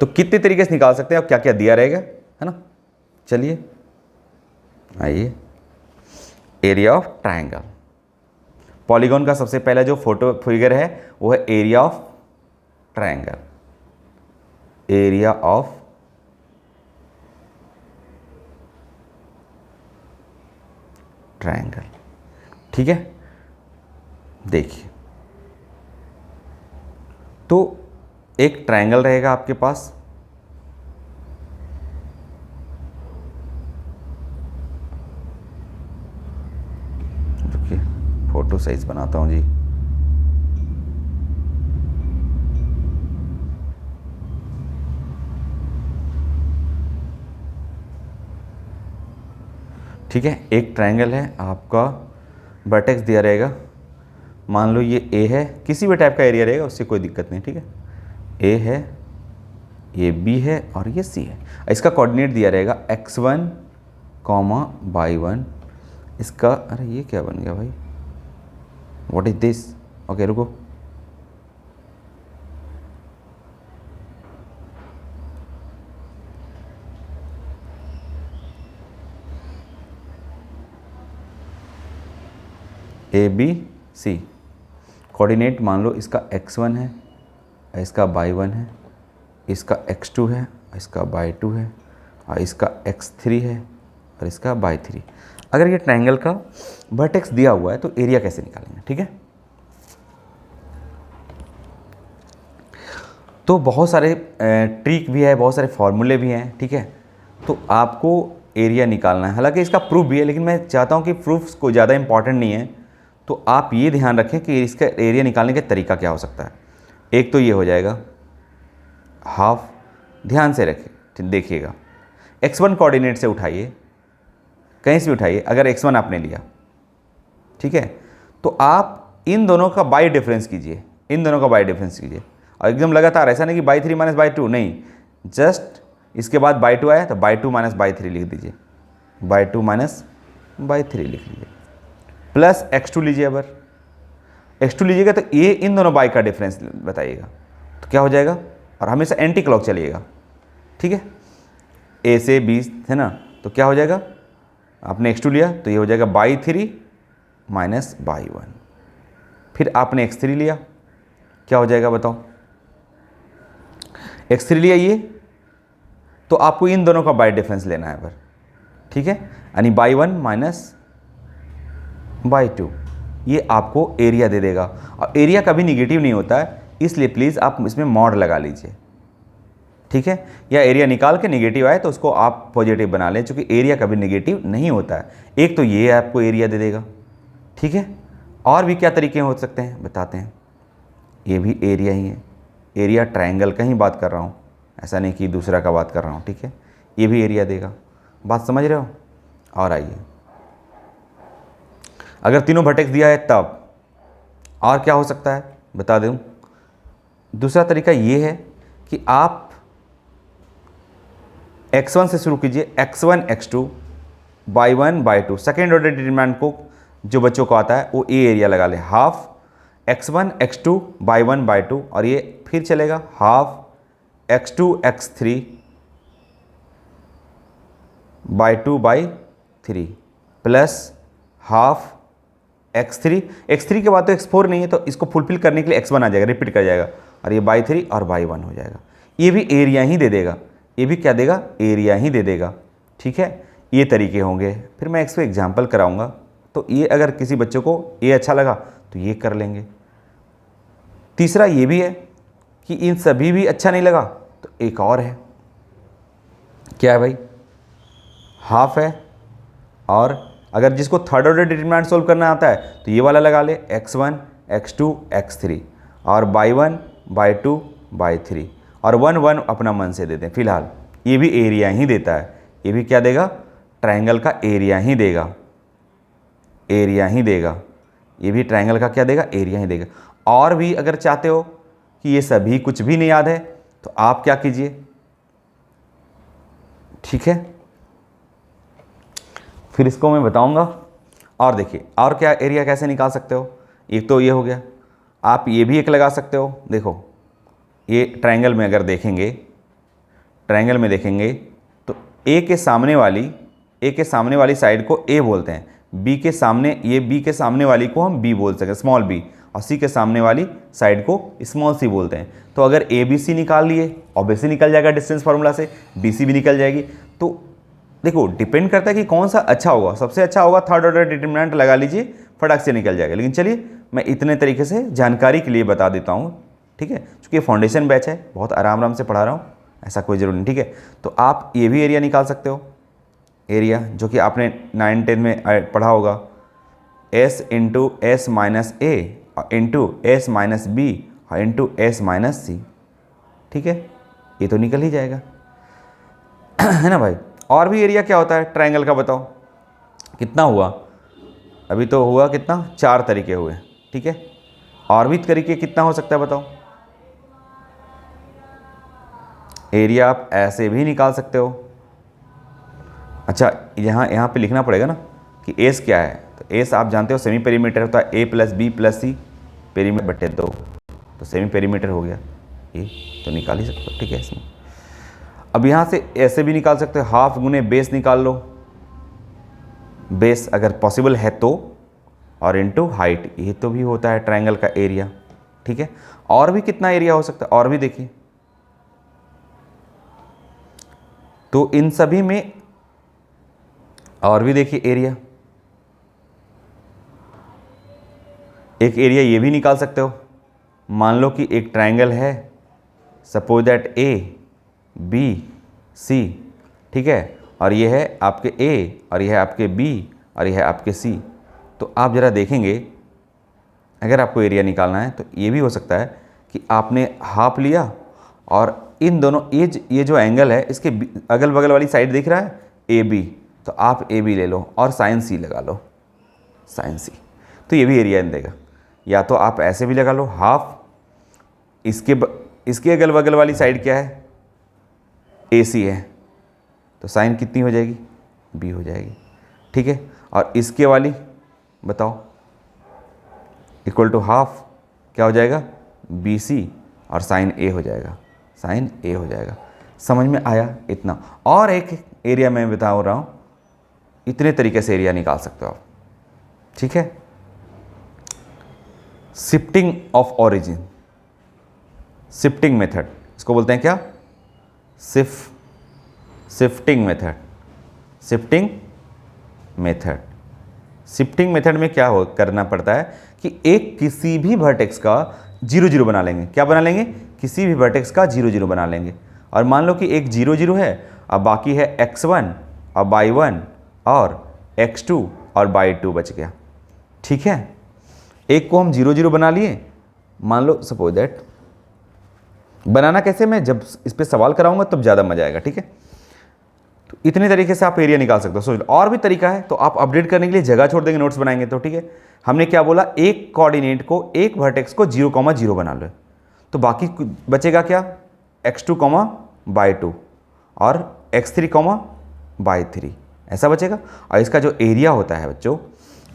Speaker 1: तो कितने तरीके से निकाल सकते हैं और क्या क्या दिया रहेगा, है ना। चलिए आइए, एरिया ऑफ ट्रायंगल, पॉलीगॉन का सबसे पहला जो फोटो फिगर है वो है area of triangle, area of triangle. ठीक है, देखिए, तो एक ट्रायंगल रहेगा आपके पास, देखिए फोटो साइज बनाता हूं जी। ठीक है, एक ट्रायंगल है आपका, वर्टेक्स दिया रहेगा, मान लो ये ए है, किसी भी टाइप का एरिया रहेगा उससे कोई दिक्कत नहीं। ठीक है, ए है, ये बी है और ये सी है। इसका कोऑर्डिनेट दिया रहेगा x1, y1। इसका, अरे ये क्या बन गया भाई, व्हाट इज दिस, ओके रुको, ए बी सी। कोऑर्डिनेट मान लो इसका x1 है, इसका y1 है, इसका x2 है, इसका y2 है, और इसका x3 है, और इसका y3। अगर ये ट्रायंगल का वर्टेक्स दिया हुआ है तो एरिया कैसे निकालेंगे, ठीक है। तो बहुत सारे ट्रिक भी है, बहुत सारे फॉर्मूले भी हैं, ठीक है। तो आपको एरिया निकालना है, हालांकि इसका प्रूफ भी है, लेकिन मैं चाहता हूँ कि प्रूफ को ज़्यादा इंपॉर्टेंट नहीं है। तो आप ये ध्यान रखें कि इसका एरिया निकालने का तरीका क्या हो सकता है। एक तो ये हो जाएगा हाफ, ध्यान से रखें, देखिएगा x1 कोऑर्डिनेट से उठाइए, कहीं से भी उठाइए, अगर x1 आपने लिया, ठीक है, तो आप इन दोनों का बाई डिफरेंस कीजिए, इन दोनों का बाई डिफरेंस कीजिए, और एकदम लगातार, ऐसा नहीं कि बाई 3 माइनस बाई 2, नहीं, जस्ट इसके बाद बाई 2 आया तो बाई 2 माइनस बाई 3 लिख दीजिए, बाई 2 माइनस बाई 3 लिख लीजिए, प्लस x2 लीजिए। अगर x2 लीजिएगा तो ये इन दोनों बाई का डिफरेंस बताइएगा, तो क्या हो जाएगा, और हमेशा एंटी क्लॉक चलिएगा, ठीक है। ए से बी है ना, तो क्या हो जाएगा, आपने x2 लिया तो ये हो जाएगा बाई 3 माइनस बाई 1, फिर आपने x3 लिया, क्या हो जाएगा बताओ, x3 लिया ये, तो आपको इन दोनों का बाई डिफरेंस लेना है पर, ठीक है, यानी बाई 1 माइनस बाई 2, ये आपको एरिया दे देगा। और एरिया कभी निगेटिव नहीं होता है, इसलिए प्लीज़ आप इसमें मॉड लगा लीजिए, ठीक है, या एरिया निकाल के निगेटिव आए तो उसको आप पॉजिटिव बना लें, क्योंकि एरिया कभी निगेटिव नहीं होता है। एक तो ये आपको एरिया दे देगा, ठीक है। और भी क्या तरीके हो सकते हैं बताते हैं, ये भी एरिया ही है, एरिया ट्रायंगल का ही बात कर रहा हूँ, ऐसा नहीं कि दूसरा का बात कर रहा हूँ, ठीक है, ये भी एरिया देगा, बात समझ रहे हो। और आइए, अगर तीनों वर्टेक्स दिया है तब और क्या हो सकता है बता दूं। दूसरा तरीका ये है कि आप x1 से शुरू कीजिए, x1 x2 y1 y2, second order determinant को जो बच्चों को आता है वो ए एरिया लगा ले, half x1 x2 y1 y2, और ये फिर चलेगा half x2 x3 y2 y3 plus half x3 के बाद तो x4 नहीं है, तो इसको फुलफिल करने के लिए x1 आ जाएगा, रिपीट कर जाएगा, और ये y3 और y1 हो जाएगा। ये भी एरिया ही दे देगा, ये भी क्या देगा, एरिया ही दे देगा, ठीक है। ये तरीके होंगे, फिर मैं इसको एग्जाम्पल कराऊंगा, तो ये अगर किसी बच्चों को ये अच्छा लगा तो ये कर लेंगे। तीसरा ये भी है कि इन सभी भी अच्छा नहीं लगा तो एक और है, क्या है भाई, हाफ है, और अगर जिसको थर्ड ऑर्डर डिटरमिनेंट सोल्व करना आता है तो ये वाला लगा ले, x1 x2 x3, और y1 y2 y3, और 1 1 अपना मन से देते हैं फिलहाल। ये भी एरिया ही देता है, ये भी क्या देगा, ट्रायंगल का एरिया ही देगा, एरिया ही देगा, ये भी ट्रायंगल का क्या देगा, एरिया ही देगा। और भी अगर चाहते हो कि ये सभी कुछ भी नहीं याद है तो आप क्या कीजिए, ठीक है, फिर इसको मैं बताऊंगा। और देखिए और क्या एरिया कैसे निकाल सकते हो, एक तो ये हो गया, आप ये भी एक लगा सकते हो। देखो ये ट्रायंगल में अगर देखेंगे, ट्रायंगल में देखेंगे तो ए के सामने वाली साइड को ए बोलते हैं, बी के सामने, ये बी के सामने वाली को हम बी बोल सकते हैं, स्मॉल बी, और सी के सामने वाली साइड को स्मॉल सी बोलते हैं। तो अगर ए बी सी निकाल लिए, ऑब्वियसली निकल जाएगा डिस्टेंस फार्मूला से, बी सी भी निकल जाएगी। तो देखो डिपेंड करता है कि कौन सा अच्छा होगा, सबसे अच्छा होगा थर्ड ऑर्डर डिटरमिनेंट लगा लीजिए, फटाक से निकल जाएगा। लेकिन चलिए मैं इतने तरीके से जानकारी के लिए बता देता हूँ, ठीक है, क्योंकि ये फाउंडेशन बैच है, बहुत आराम से पढ़ा रहा हूँ, ऐसा कोई ज़रूरी नहीं, ठीक है। तो आप ये भी एरिया निकाल सकते हो, एरिया जो कि आपने 9-10 में पढ़ा होगा, s into S minus A into S minus B into S minus C, ठीक है, ये तो निकल ही जाएगा है ना भाई। और भी एरिया क्या होता है ट्रायंगल का बताओ, कितना हुआ, अभी तो हुआ कितना, 4 तरीके हुए, ठीक है। और भी तरीके कितना हो सकता है बताओ। एरिया आप ऐसे भी निकाल सकते हो। अच्छा यहाँ पे लिखना पड़ेगा ना कि एस क्या है, तो एस आप जानते हो सेमी पेरीमीटर होता है, ए प्लस बी प्लस सी पेरीमीटर बटे 2, तो सेमी पेरीमीटर हो गया, ये तो निकाल ही सकते हो, ठीक है। इसमें अब यहाँ से ऐसे भी निकाल सकते हो, हाफ गुने बेस निकाल लो, बेस अगर पॉसिबल है तो, और इनटू हाइट, ये तो भी होता है ट्रायंगल का एरिया। ठीक है, और भी कितना एरिया हो सकता है, और भी देखिए, तो इन सभी में और भी देखिए एरिया, एक एरिया ये भी निकाल सकते हो। मान लो कि एक ट्रायंगल है, suppose that A B C, ठीक है, और ये है आपके ए और ये है आपके बी और ये है आपके सी। तो आप ज़रा देखेंगे, अगर आपको एरिया निकालना है तो ये भी हो सकता है कि आपने हाफ लिया और इन दोनों ये जो एंगल है इसके अगल बगल वाली साइड दिख रहा है ए बी, तो आप ए बी ले लो और साइन सी लगा लो, साइन सी, तो ये भी एरिया देगा। या तो आप ऐसे भी लगा लो हाफ, इसके अगल बगल वाली साइड क्या है, ए सी है, तो साइन कितनी हो जाएगी, बी हो जाएगी। ठीक है, और इसके वाली बताओ, इक्वल टू हाफ क्या हो जाएगा, बी सी, और साइन ए हो जाएगा, साइन ए हो जाएगा। समझ में आया इतना। और एक एरिया मैं बता रहा हूँ, इतने तरीके से एरिया निकाल सकते हो आप। ठीक है, shifting of origin, shifting method, इसको बोलते हैं क्या, shifting method, shifting method. Shifting method में क्या करना पड़ता है कि एक किसी भी वर्टेक्स का 0 0 बना लेंगे। क्या बना लेंगे, किसी भी वर्टेक्स का 0 0 बना लेंगे। और मान लो कि एक 0 0 है, अब बाकी है x1 और y1 और x2 और y2 बच गया। ठीक है, एक को हम 0 0 बना लिए, मान लो सपोज दैट, बनाना कैसे मैं जब इस पर सवाल कराऊंगा तब ज़्यादा मजा आएगा। ठीक है, तो इतने तरीके से आप एरिया निकाल सकते हो। सोच लो और भी तरीका है, तो आप अपडेट करने के लिए जगह छोड़ देंगे, नोट्स बनाएंगे तो। ठीक है, हमने क्या बोला, एक कोऑर्डिनेट को, एक वर्टेक्स को 0, 0 बना लो, तो बाकी बचेगा क्या, x2, y2 और x3, y3, ऐसा बचेगा। और इसका जो एरिया होता है बच्चों,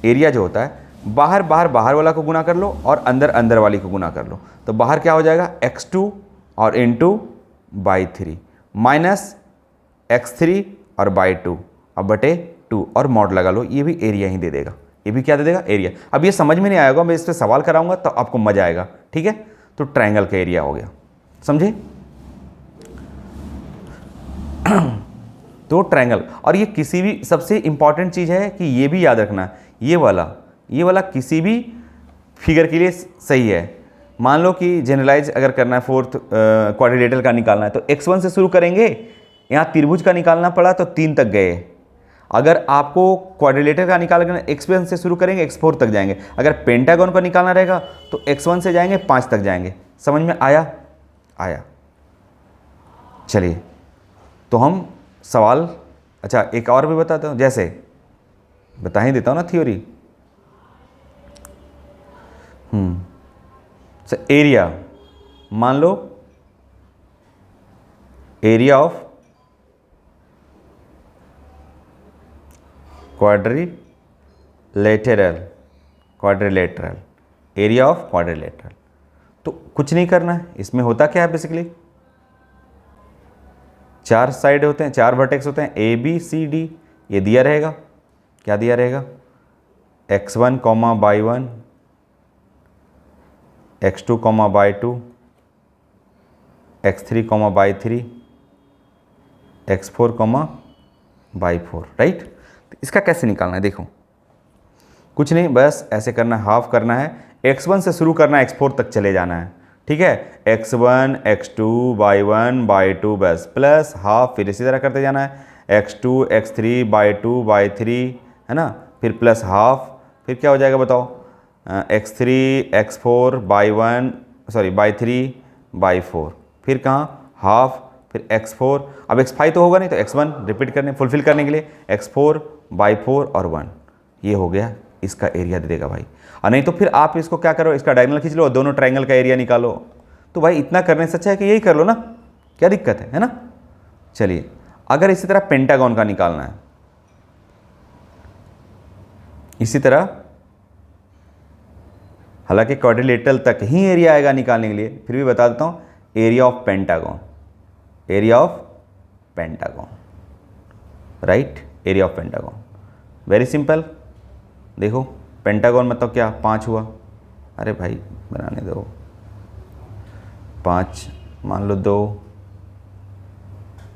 Speaker 1: एरिया जो होता है, बाहर वाला को गुना कर लो और अंदर वाली को गुना कर लो, तो बाहर क्या हो जाएगा, x2 और इंटू y3 माइनस x3 और y2 अब बटे 2 और मॉड लगा लो, ये भी एरिया ही दे देगा। ये भी क्या दे देगा, एरिया। अब ये समझ में नहीं आएगा, मैं इस पर सवाल कराऊंगा तो आपको मजा आएगा। ठीक है, तो ट्रायंगल का एरिया हो गया, समझे। तो ट्रायंगल, और ये किसी भी, सबसे इंपॉर्टेंट चीज़ है कि ये भी याद रखना, ये वाला किसी भी फिगर के लिए सही है। मान लो कि जनरलाइज अगर करना है, फोर्थ क्वाड्रिलेटरल का निकालना है, तो x1 से शुरू करेंगे, यहाँ त्रिभुज का निकालना पड़ा तो 3 तक गए। अगर आपको क्वाड्रिलेटरल का निकालना x1 से शुरू करेंगे, x4 तक जाएंगे। अगर पेंटागन का निकालना रहेगा तो x1 से जाएंगे 5 तक जाएंगे। समझ में आया। चलिए, तो हम सवाल, अच्छा एक और भी बताता हूँ, जैसे बता ही देता हूँ ना थ्योरी। एरिया, मान लो area of quadrilateral, area of quadrilateral. तो कुछ नहीं करना है, इसमें होता क्या है, बेसिकली 4 साइड होते हैं, 4 वर्टेक्स होते हैं, ए बी सी डी। ये दिया रहेगा, क्या दिया रहेगा, x1, y1, x2, y2, x3, y3, x4, y4, right. तो इसका कैसे निकालना है, देखो कुछ नहीं, बस ऐसे करना है, हाफ करना है, x1 से शुरू करना है, x4 तक चले जाना है। ठीक है, x1, x2, y1, y2 बस, प्लस हाफ, फिर इसी तरह करते जाना है, x2, x3, y2, y3, है ना, फिर प्लस हाफ, फिर क्या हो जाएगा बताओ, x3, x4, y3, y4, फिर कहाँ हाफ, फिर x4, अब x5 तो होगा नहीं, तो x1 रिपीट करने, फुलफिल करने के लिए x4, y4 और 1, ये हो गया, इसका एरिया दे देगा भाई। और नहीं तो फिर आप इसको क्या करो, इसका डायगोनल खींच लो, दोनों ट्रायंगल का एरिया निकालो। तो भाई इतना करने से अच्छा है कि यही कर लो ना, क्या दिक्कत है ना। चलिए, अगर इसी तरह पेंटागन का निकालना है, इसी तरह, हालांकि क्वाड्रिलेटरल तक ही एरिया आएगा निकालने के लिए, फिर भी बता देता हूँ, area of pentagon, right, area of pentagon, very simple. देखो पेंटागन मतलब क्या, 5 हुआ। अरे भाई बनाने दो, 5 मान लो 2,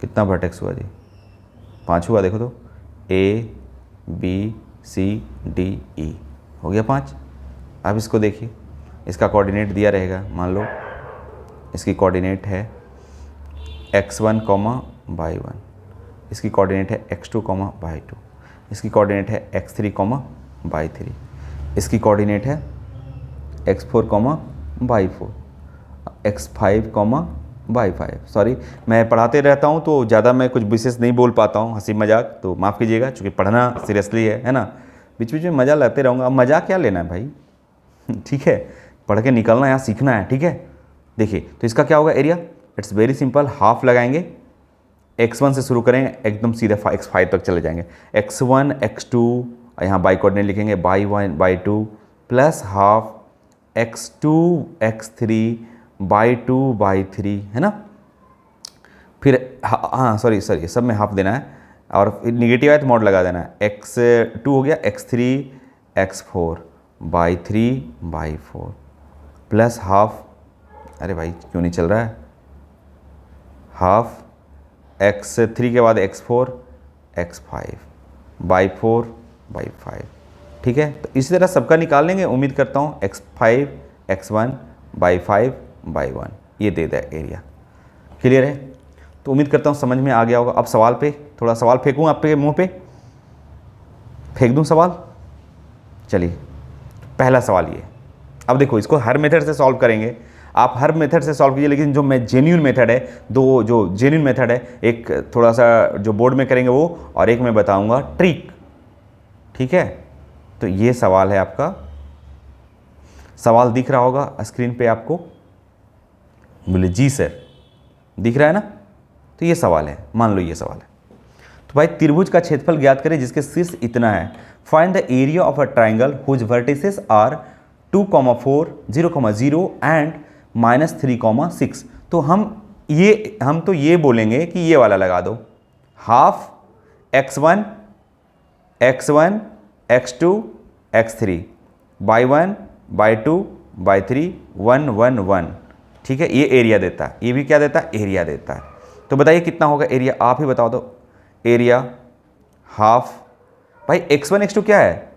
Speaker 1: कितना वर्टेक्स हुआ जी, 5 हुआ। देखो तो ABCDE हो गया 5। अब इसको देखिए, इसका कोऑर्डिनेट दिया रहेगा, मान लो इसकी कोऑर्डिनेट है x1, y1, इसकी कोऑर्डिनेट है x2, y2, इसकी कोऑर्डिनेट है x3, y3, इसकी कोऑर्डिनेट है x4, y4, x5, y5। Sorry, मैं पढ़ाते रहता हूँ तो ज़्यादा मैं कुछ विशेष नहीं बोल पाता हूँ, हंसी मजाक तो माफ़ कीजिएगा, क्योंकि पढ़ना सीरियसली है ना। बीच बीच में मज़ा लेते रहूँगा, अब मज़ा क्या लेना है भाई ठीक है, पढ़ के निकलना, यहाँ सीखना है, ठीक है। देखिए तो इसका क्या होगा area, it's very simple, half लगाएंगे, x1 से शुरू करेंगे एकदम सीधे x5 तक चले जाएंगे, x1 x2, यहाँ बाई कोऑर्डिनेट लिखेंगे y1 y2 plus half x2 x3 y2 y3, है ना। फिर हाँ सॉरी सब में हाफ देना है, और निगेटिव है तो मॉड लगा देना है, x2 हो गया x3 x4 y3 y4 plus half, अरे भाई क्यों नहीं चल रहा है, हाफ x3 के बाद x4 x5 y4 y5, ठीक है। तो इसी तरह सबका निकाल लेंगे, उम्मीद करता हूँ x5 x1 y5 y1 ये दे दे एरिया। क्लियर है, तो उम्मीद करता हूँ समझ में आ गया होगा। अब सवाल पे थोड़ा सवाल फेंकूँ आपके मुंह पे, फेंक दूँ सवाल। चलिए पहला सवाल ये, अब देखो इसको हर मेथड से सॉल्व करेंगे, आप हर मेथड से सॉल्व कीजिए, लेकिन जो मैं जेन्यून मेथड है, दो जो जेन्यून मेथड है, एक थोड़ा सा जो बोर्ड में करेंगे वो, और एक मैं बताऊंगा ट्रिक, ठीक है। तो ये सवाल है आपका, सवाल दिख रहा होगा स्क्रीन पे आपको, बोले जी सर दिख रहा है ना। तो ये सवाल है, मान लो ये सवाल है, तो भाई त्रिभुज का क्षेत्रफल ज्ञात करें जिसके शीर्ष इतना है, find the area of a triangle whose vertices are 2, 4, 0, 0 and -3, 6। तो हम तो ये बोलेंगे कि ये वाला लगा दो, half x1 x2 x3 y1 y2 y3 1 1 1, ठीक है। ये एरिया देता है, ये भी क्या देता है, एरिया देता है। तो बताइए कितना होगा एरिया, आप ही बताओ तो। एरिया हाफ, भाई x1 x2 क्या है,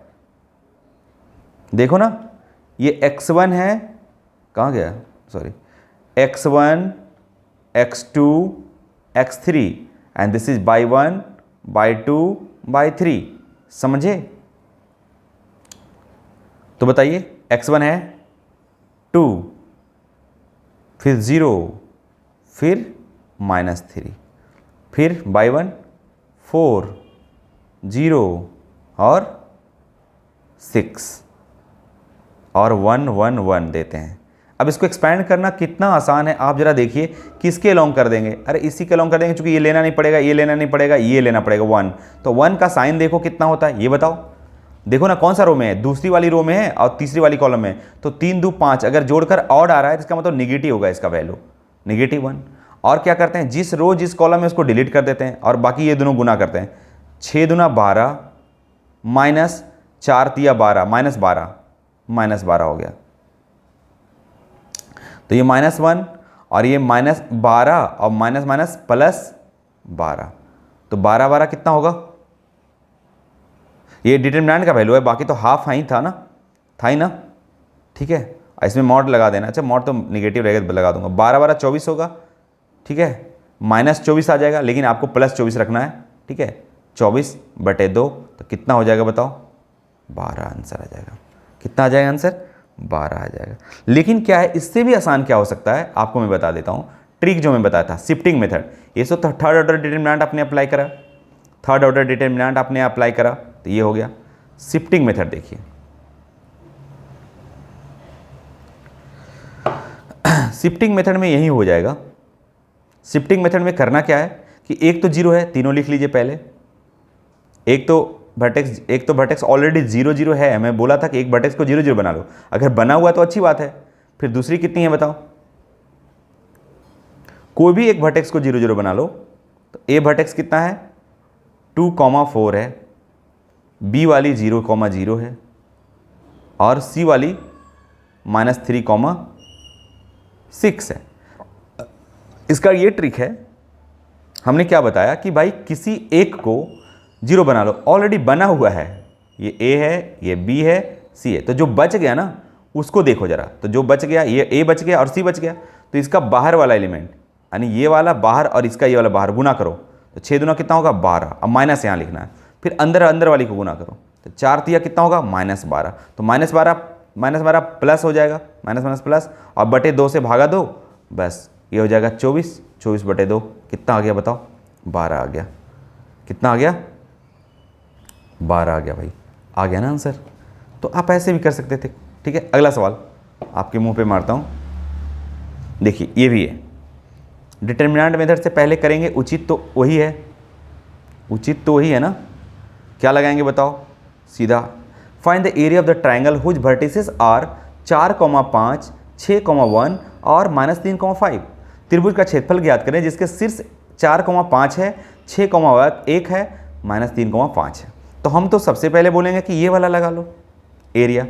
Speaker 1: देखो ना, ये x1 है, कहाँ गया, sorry, x1 x2 x3 and this is y1 y2 y3, समझे। तो बताइए x1 है 2, फिर 0, फिर -3, फिर y1 4, 0 और 6 और 1 1 1 देते हैं। अब इसको एक्सपैंड करना कितना आसान है, आप जरा देखिए, किसके अलोंग कर देंगे, अरे इसी के अलोंग कर देंगे, क्योंकि ये लेना नहीं पड़ेगा, ये लेना नहीं पड़ेगा, ये लेना पड़ेगा 1। तो 1 का साइन देखो कितना होता है, ये बताओ, देखो ना कौन सा रो में है, दूसरी वाली रो में है और तीसरी वाली कॉलम में। तो 3 2 5, अगर जोड़कर ऑड आ रहा है तो इसका मतलब निगेटिव होगा, इसका वैल्यू -1। और क्या करते हैं, जिस रो जिस कॉलम में उसको डिलीट कर देते हैं और बाकी ये दोनों गुना करते हैं, 6 दूना 12 माइनस 4 तिया 12 -12 हो गया। तो ये -1 और ये -12 और माइनस प्लस 12, तो 12 12 कितना होगा, ये डिटरमिनेंट का वैल्यू है, बाकी तो हाफ ही था ना, ठीक है। इसमें मॉड लगा देना, अच्छा मॉड तो निगेटिव रहेगा तो लगा दूंगा, 12 12 24 होगा, ठीक है, -24 आ जाएगा, लेकिन आपको +24 रखना है, ठीक है। 24/2 तो कितना हो जाएगा बताओ, 12 आंसर आ जाएगा। कितना आ जाएगा आंसर, 12 आ जाएगा। लेकिन क्या है, इससे भी आसान क्या हो सकता है, आपको मैं बता देता हूँ, ट्रिक जो मैं बताया था, शिफ्टिंग मेथड। ये तो थर्ड ऑर्डर डिटरमिनेंट आपने अप्लाई करा, थर्ड ऑर्डर डिटरमिनेंट आपने अप्लाई करा, तो ये हो गया। शिफ्टिंग मेथड देखिए, शिफ्टिंग मेथड में यही हो जाएगा। शिफ्टिंग मेथड में करना क्या है कि एक तो 0 है, तीनों लिख लीजिए पहले, एक तो वर्टेक्स ऑलरेडी 0 0 है, मैं बोला था कि एक वर्टेक्स को 0 0 बना लो, अगर बना हुआ तो अच्छी बात है। फिर दूसरी कितनी है बताओ, कोई भी एक वर्टेक्स को 0 0 बना लो, तो ए वर्टेक्स कितना है 2, 4 है, बी वाली 0, 0 है, और सी वाली -3,6 है। इसका ये ट्रिक है, हमने क्या बताया कि भाई किसी एक को जीरो बना लो, ऑलरेडी बना हुआ है, ये ए है, ये बी है, सी है, तो जो बच गया ना उसको देखो जरा। तो जो बच गया, ये ए बच गया और सी बच गया, तो इसका बाहर वाला एलिमेंट यानी ये वाला बाहर और इसका ये वाला बाहर गुना करो, तो 6 दूना कितना होगा 12। अब माइनस यहाँ लिखना है, फिर अंदर अंदर वाली को गुना करो, तो 4 तिया कितना होगा -12। तो -12 प्लस हो जाएगा, माइनस माइनस प्लस, और बटे 2 से भागा दो, बस ये हो जाएगा 24। 24 बटे 2 कितना आ गया बताओ? 12 आ गया। कितना आ गया? 12 आ गया भाई, आ गया ना आंसर। तो आप ऐसे भी कर सकते थे। ठीक है, अगला सवाल आपके मुंह पे मारता हूँ। देखिए ये भी है, डिटर्मिनेंट मेथड से पहले करेंगे, उचित तो वही है, उचित तो वही है ना। क्या लगाएंगे बताओ? सीधा find the area of the triangle whose vertices are 4,5, 6,1 और -3,5। त्रिभुज का क्षेत्रफल ज्ञात करें जिसके शीर्ष 4,5 है, 6,1 है, -3,5 है। तो हम तो सबसे पहले बोलेंगे कि ये वाला लगा लो एरिया,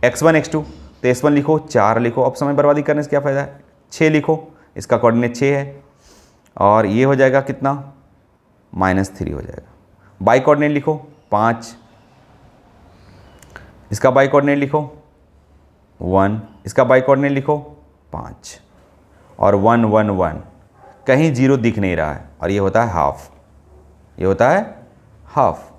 Speaker 1: x1 x2, तो s1 लिखो, 4 लिखो, अब समय बर्बादी करने से क्या फ़ायदा है, 6 लिखो, इसका कोऑर्डिनेट 6 है, और ये हो जाएगा कितना, -3 हो जाएगा। बाई कोऑर्डिनेट लिखो 5, इसका बाई कोऑर्डिनेट लिखो 1, इसका बाई कोऑर्डिनेट लिखो 5, और 1 1 1, कहीं जीरो दिख नहीं रहा है, और ये होता है हाफ, ये होता है हाफ।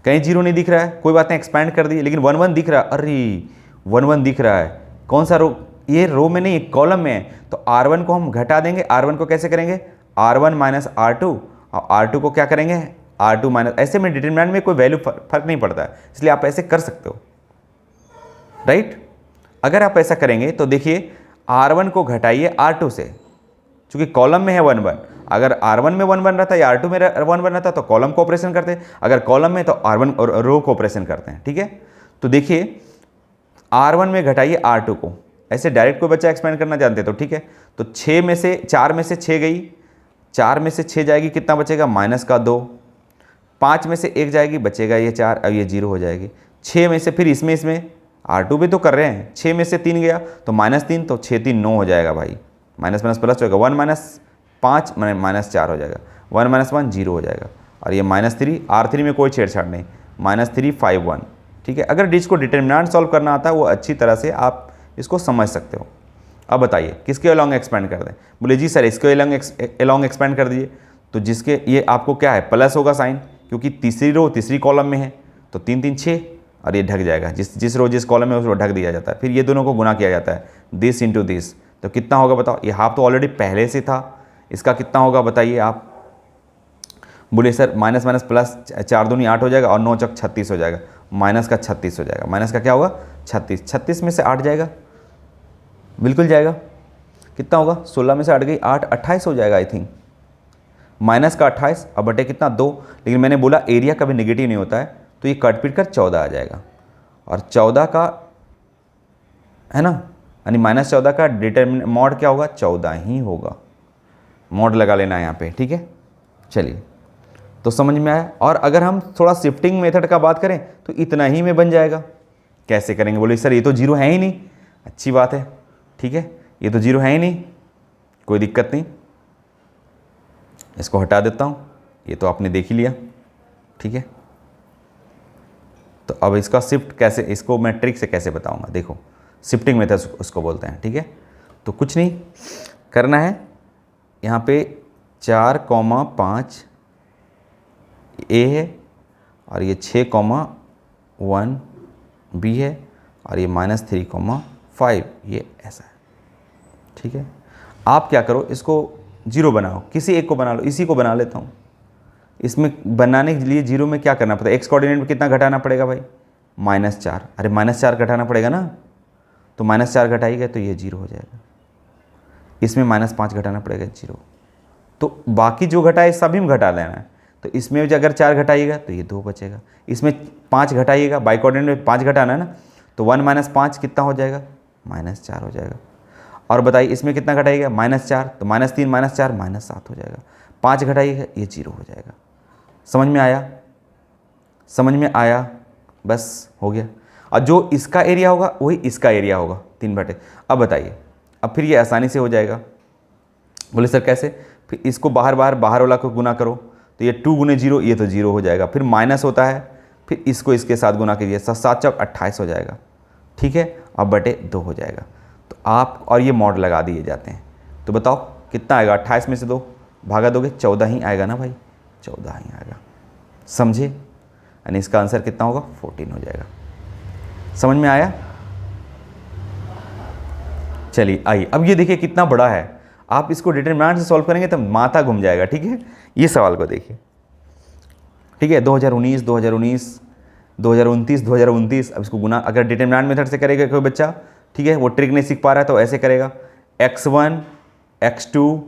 Speaker 1: कहीं जीरो नहीं दिख रहा है, कोई बात नहीं, एक्सपैंड कर दी, लेकिन 1 1 दिख रहा है। अरे 1 1 दिख रहा है, कौन सा रो? ये रो में नहीं, कॉलम में है। तो R1 को हम घटा देंगे। R1 को कैसे करेंगे? R1 माइनस R2, और R2 को क्या करेंगे? R2 माइनस, ऐसे में डिटरमिनेंट में कोई वैल्यू फर्क नहीं पड़ता है, इसलिए आप ऐसे कर सकते हो, राइट। अगर आप ऐसा करेंगे तो देखिए R1 को घटाइए R2 से, चूंकि कॉलम में है 1 1, अगर R1 में 1 बन रहा था या R2 में 1 बन रहा था तो कॉलम को ऑपरेशन करते हैं, अगर कॉलम में तो R1 और रो को ऑपरेशन करते हैं। ठीक है, तो देखिए R1 में घटाइए R2 को, ऐसे डायरेक्ट कोई बच्चा एक्सपेंड करना जानते तो ठीक है। तो 4 में से 6 गई, 4 में से 6 जाएगी, कितना बचेगा? -2। 5 में से 1 जाएगी, बचेगा ये 4, अब ये 0 हो जाएगी। 6 में से फिर इसमें R2 भी तो कर रहे हैं, 6 में से 3 गया तो -3, तो 6 3 9 हो जाएगा भाई, माइनस माइनस प्लस होगा, 1 -5 -4 हो जाएगा, 1 -1 0 हो जाएगा, और ये -3, R3 में कोई छेड़छाड़ नहीं, -3 5 1। ठीक है, अगर इसको डिटर्मिनेंट सॉल्व करना आता है वो अच्छी तरह से आप इसको समझ सकते हो। अब बताइए किसके अलॉन्ग एक्सपेंड कर दें? बोले जी सर इसके अलॉन्ग एक्सपेंड कर दीजिए, तो जिसके ये आपको क्या है, प्लस होगा साइन, क्योंकि तीसरी रो तीसरी कॉलम में है, तो 3 3 6, और ये ढक जाएगा, जिस रो जिस कॉलम में उसको ढक दिया जाता है, फिर ये दोनों को गुना किया जाता है, दिस इंटू दिस, तो कितना होगा बताओ? ये हाफ तो ऑलरेडी पहले से था, इसका कितना होगा बताइए आप? बोले सर माइनस माइनस प्लस, 4 दूनी 8 हो जाएगा, और 9 चौक 36 हो जाएगा, माइनस का 36 हो जाएगा, माइनस का क्या होगा? 36, 36 में से 8 जाएगा, बिल्कुल जाएगा, कितना होगा? 16 में से 8 गई 8, 28 हो जाएगा आई थिंक, माइनस का 28, अब बटे कितना 2, लेकिन मैंने बोला एरिया कभी नेगेटिव नहीं होता है, तो ये कट पीट कर 14 आ जाएगा, और 14 का है ना, यानी -14 का डिटरमिनेंट मॉड क्या होगा? 14 ही होगा, मॉड लगा लेना है यहाँ पे। ठीक है, चलिए तो समझ में आया। और अगर हम थोड़ा शिफ्टिंग मेथड का बात करें तो इतना ही में बन जाएगा। कैसे करेंगे? बोले सर ये तो 0 है ही नहीं। अच्छी बात है, ठीक है, ये तो 0 है ही नहीं, कोई दिक्कत नहीं, इसको हटा देता हूँ, ये तो आपने देख ही लिया। ठीक है, तो अब इसका शिफ्ट कैसे, इसको मैं ट्रिक से कैसे बताऊँगा? देखो शिफ्टिंग मेथड उसको बोलते हैं। ठीक है, तो कुछ नहीं करना है, यहाँ पे 4,5 ए है, और ये 6,1 बी है, और ये -3,5 ये ऐसा है। ठीक है, आप क्या करो, इसको 0 बनाओ, किसी एक को बना लो, इसी को बना लेता हूँ। इसमें बनाने के लिए 0 में क्या करना पड़ता है? एक्स कोऑर्डिनेट में कितना घटाना पड़ेगा भाई? -4। अरे -4 घटाना पड़ेगा ना, तो -4 घटाइएगा तो ये 0 हो जाएगा। इसमें -5 घटाना पड़ेगा 0, तो बाकी जो घटाए सभी में घटा देना है। तो इसमें अगर 4 घटाइएगा तो ये 2 बचेगा, इसमें 5 घटाइएगा, बाई कोऑर्डिनेट में 5 घटाना है ना, तो 1 - 5 कितना हो जाएगा? -4 हो जाएगा। और बताइए इसमें कितना घटाइएगा? -4, तो -3 -4 -7 हो जाएगा। 5 घटाइएगा, ये 0 हो जाएगा। समझ में आया? समझ में आया? बस हो गया। और जो इसका एरिया होगा वही इसका एरिया होगा 3/। अब बताइए, अब फिर ये आसानी से हो जाएगा। बोले सर कैसे? फिर इसको बाहर वाला को गुना करो तो ये 2 × 0, ये तो 0 हो जाएगा। फिर माइनस होता है, फिर इसको इसके साथ गुना कीजिए, 7 चौक 28 हो जाएगा। ठीक है, अब बटे 2 हो जाएगा। तो आप और ये मॉड लगा दिए जाते हैं। तो बताओ कितना आएगा? 28 में से 2 भागा दोगे 14 ही आएगा ना भाई, 14 ही आएगा। समझे? यानी इसका आंसर कितना होगा? 14 हो जाएगा। समझ में आया? चलिए आइए, अब ये देखिए कितना बड़ा है। आप इसको डिटरमिनेंट से सॉल्व करेंगे तो माथा घूम जाएगा। ठीक है, ये सवाल को देखिए। ठीक है, 2019, 2019, 2029, 2029। अब इसको गुना अगर डिटरमिनेंट मेथड से करेगा कोई बच्चा, ठीक है, वो ट्रिक नहीं सीख पा रहा है तो ऐसे करेगा, x1, x2,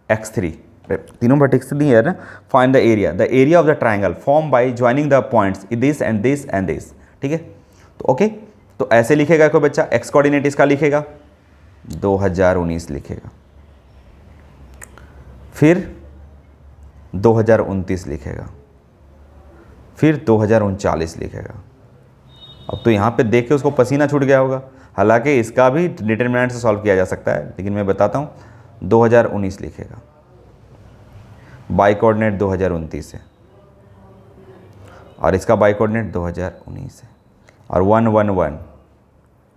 Speaker 1: x3, तीनों वर्टेक्स नहीं है ना। Find the area of the triangle form by joining the points this and this and this. ठीक है, तो ओके, तो ऐसे लिखेगा कोई बच्चा, एक्स कोऑर्डिनेट इसका लिखेगा 2019 लिखेगा, फिर 2029 लिखेगा, फिर 2039 लिखेगा। अब तो यहाँ पे देख के उसको पसीना छूट गया होगा। हालांकि इसका भी डिटरमिनेंट से सॉल्व किया जा सकता है, लेकिन मैं बताता हूँ। 2019 लिखेगा, बाई कोऑर्डिनेट 2029 है, और इसका बाई कोऑर्डिनेट 2019 है, और 1 1 1।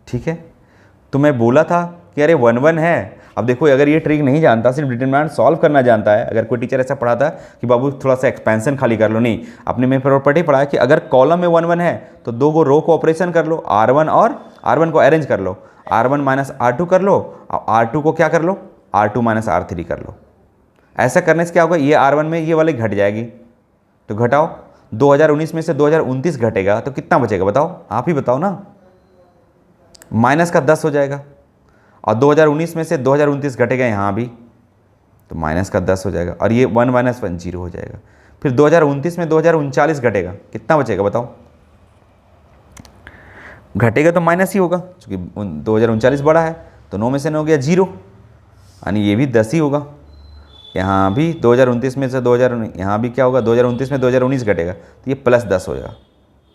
Speaker 1: ठीक है, तो मैं बोला था कि अरे 1 1 है। अब देखो, अगर ये ट्रिक नहीं जानता, सिर्फ डिटरमिनेंट सॉल्व करना जानता है, अगर कोई टीचर ऐसा पढ़ाता कि बाबू थोड़ा सा एक्सपेंशन खाली कर लो, नहीं, अपने में प्रॉपर्टी पढ़ा है कि अगर कॉलम में 1 1 है तो 2 गो रो को ऑपरेशन कर लो, R1 और R1 को अरेंज कर लो, R1 माइनस R2 कर लो, और R2 को क्या कर लो, R2 माइनस R3 कर लो। ऐसा करने से क्या होगा, ये R1 में ये वाली घट जाएगी, तो घटाओ, 2019 में से 2029 घटेगा तो कितना बचेगा बताओ, आप ही बताओ ना। माइनस का 10 हो जाएगा, और 2019 में से 2029 घटेगा यहाँ भी, तो माइनस का 10 हो जाएगा, और ये 1 - 1 0 हो जाएगा। फिर 2029 में 2039 घटेगा, कितना बचेगा बताओ? घटेगा तो माइनस ही होगा, क्योंकि 2039 बड़ा है, तो 9 में से 9 हो गया 0, यानी ये भी 10 ही होगा। यहाँ भी 2029 में से 2000, यहाँ भी क्या होगा, 2029 में 2019 घटेगा तो ये +10 हो जाएगा,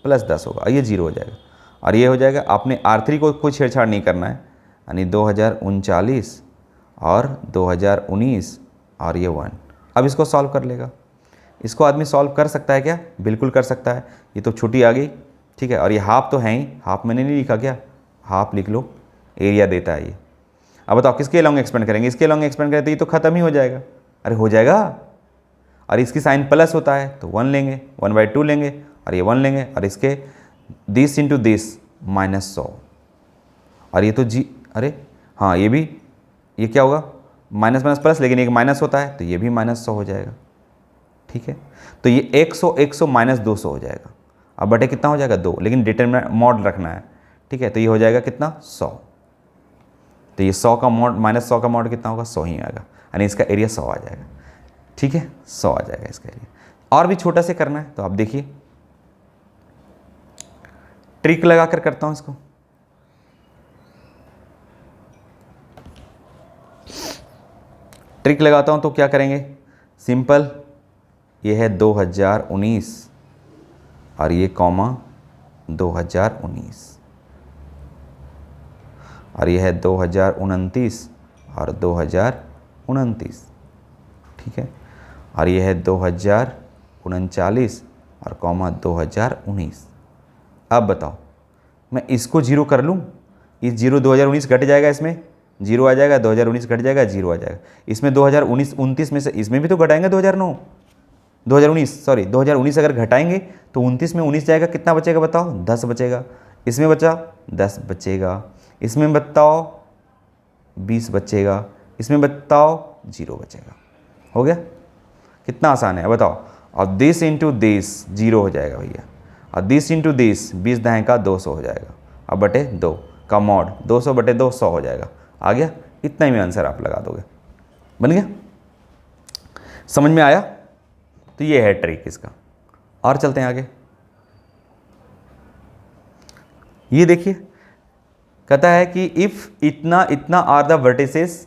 Speaker 1: +10 होगा, और ये 0 हो जाएगा, और ये हो जाएगा। आपने R3 को कोई छेड़छाड़ नहीं करना है, यानी 2039 और 2019 और ये 1। अब इसको सॉल्व कर लेगा। इसको आदमी सॉल्व कर सकता है क्या? बिल्कुल कर सकता है। ये तो छुट्टी आ गई, ठीक है, और ये हाफ तो है ही, हाफ मैंने नहीं लिखा क्या, हाफ लिख लो, एरिया देता है ये। अब बताओ किसके लॉन्ग एक्सपेंड करेंगे? इसके लॉन्ग एक्सपेंड करें तो ये तो ख़त्म ही हो जाएगा। अरे हो जाएगा, और इसकी साइन प्लस होता है तो 1 लेंगे, 1/2 लेंगे, और ये 1 लेंगे, और इसके दिस इंटू दिस -100, और ये तो अरे हाँ, ये भी, ये क्या होगा, माइनस माइनस प्लस, लेकिन एक माइनस होता है तो ये भी -100 हो जाएगा। ठीक है, तो ये 100 100 -200 हो जाएगा। अब बटे कितना हो जाएगा 2, लेकिन डिटरमिनेंट मॉड रखना है। ठीक है, तो ये हो जाएगा कितना 100, तो ये 100 का मॉड -100 का मॉड कितना होगा 100 ही आएगा, यानी इसका एरिया 100 आ जाएगा। ठीक है, 100 आ जाएगा इसका एरिया। और भी छोटा से करना है तो आप देखिए, ट्रिक लगा कर करता हूँ इसको। ट्रिक लगाता हूँ तो क्या करेंगे, सिंपल, ये है 2019 और ये कॉमा 2019, और ये है 2029 और 2029। ठीक है, और ये है 2039 और कॉमा 2019। अब बताओ, मैं इसको 0 कर लूँ, इस 0 2019 घट जाएगा, इसमें 0 आ जाएगा, 2019 घट जाएगा, 0 आ जाएगा। इसमें 2019 29 में से इसमें भी तो घटाएंगे 2019 अगर घटाएंगे तो 29 में 19 जाएगा, कितना बचेगा बताओ, 10 बचेगा। इसमें बचा 10 बचेगा, इसमें बताओ 20 बचेगा, इसमें बताओ 0 बचेगा। हो गया, कितना आसान है बताओ। अब दिस इंटू दिस 0 हो जाएगा भैया, और दिस इंटू दिस 20 दाएँ का 200 हो जाएगा, अब बटे 2 का मॉड 200 बटे 2 100 हो जाएगा। आ गया, इतना ही में आंसर आप लगा दोगे, बन गया। समझ में आया? तो ये है ट्रिक इसका। और चलते हैं आगे। ये देखिए, कहता है कि इफ इतना इतना are the vertices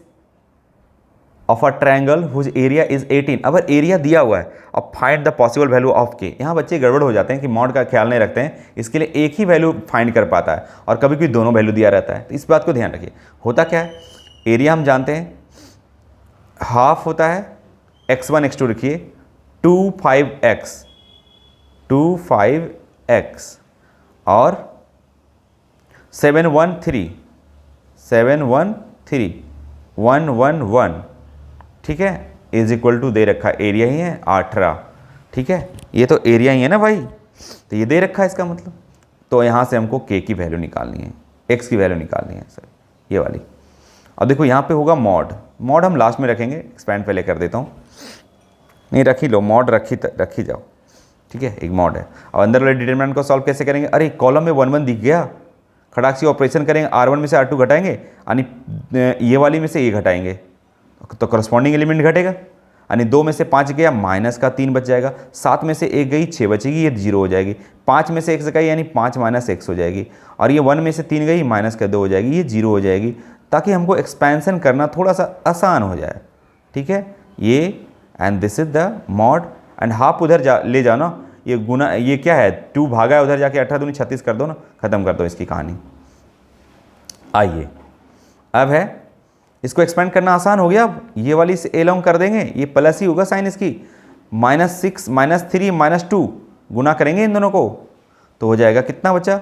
Speaker 1: of a triangle whose area is 18। अब एरिया दिया हुआ है, अब find the possible value of K. यहाँ बच्चे गड़बड़ हो जाते हैं कि मॉड का ख्याल नहीं रखते हैं, इसके लिए एक ही वैल्यू फाइंड कर पाता है और कभी कभी दोनों वैल्यू दिया रहता है, तो इस बात को ध्यान रखिए। होता क्या है, एरिया हम जानते हैं हाफ होता है x1 x2 रखिए 25x और 713 ठीक है, इज इक्वल टू दे रखा है, एरिया ही है 18। ठीक है, ये तो एरिया ही है ना भाई, तो ये दे रखा है इसका मतलब। तो यहाँ से हमको k की वैल्यू निकालनी है, x की वैल्यू निकालनी है सर, ये वाली। अब देखो यहाँ पे होगा मॉड हम लास्ट में रखेंगे, एक्सपेंड पहले कर देता हूँ, नहीं रख ही लो, मॉड रखी जाओ। ठीक है, एक मॉड है। अब अंदर वाले डिटरमिनेंट को सॉल्व कैसे करेंगे, अरे कॉलम में 1 1 दिख गया, खड़ाक ऑपरेशन करेंगे, R1 में से R2 घटाएंगे, यानी ये वाली में से ये घटाएंगे तो करस्पॉन्डिंग एलिमेंट घटेगा, यानी 2 में से 5 गया माइनस का 3 बच जाएगा, 7 में से 1 गई 6 बचेगी, ये 0 हो जाएगी, 5 में से 1 गई यानी 5 माइनस x हो जाएगी, और ये 1 में से 3 गई माइनस का 2 हो जाएगी, ये 0 हो जाएगी, ताकि हमको एक्सपेंशन करना थोड़ा सा आसान हो जाए। ठीक है, ये and this is the mod, and half उधर ले जाओ ना, ये गुना, ये क्या है 2 भागा है, उधर जाके 18 दूनी 36 कर दो ना, खत्म कर दो इसकी कहानी। आइए अब है, इसको एक्सपेंड करना आसान हो गया। अब ये वाली से ए लॉन्ग कर देंगे, ये प्लस ही होगा साइन इसकी, -6 -3 -2 गुना करेंगे इन दोनों को, तो हो जाएगा कितना बचा,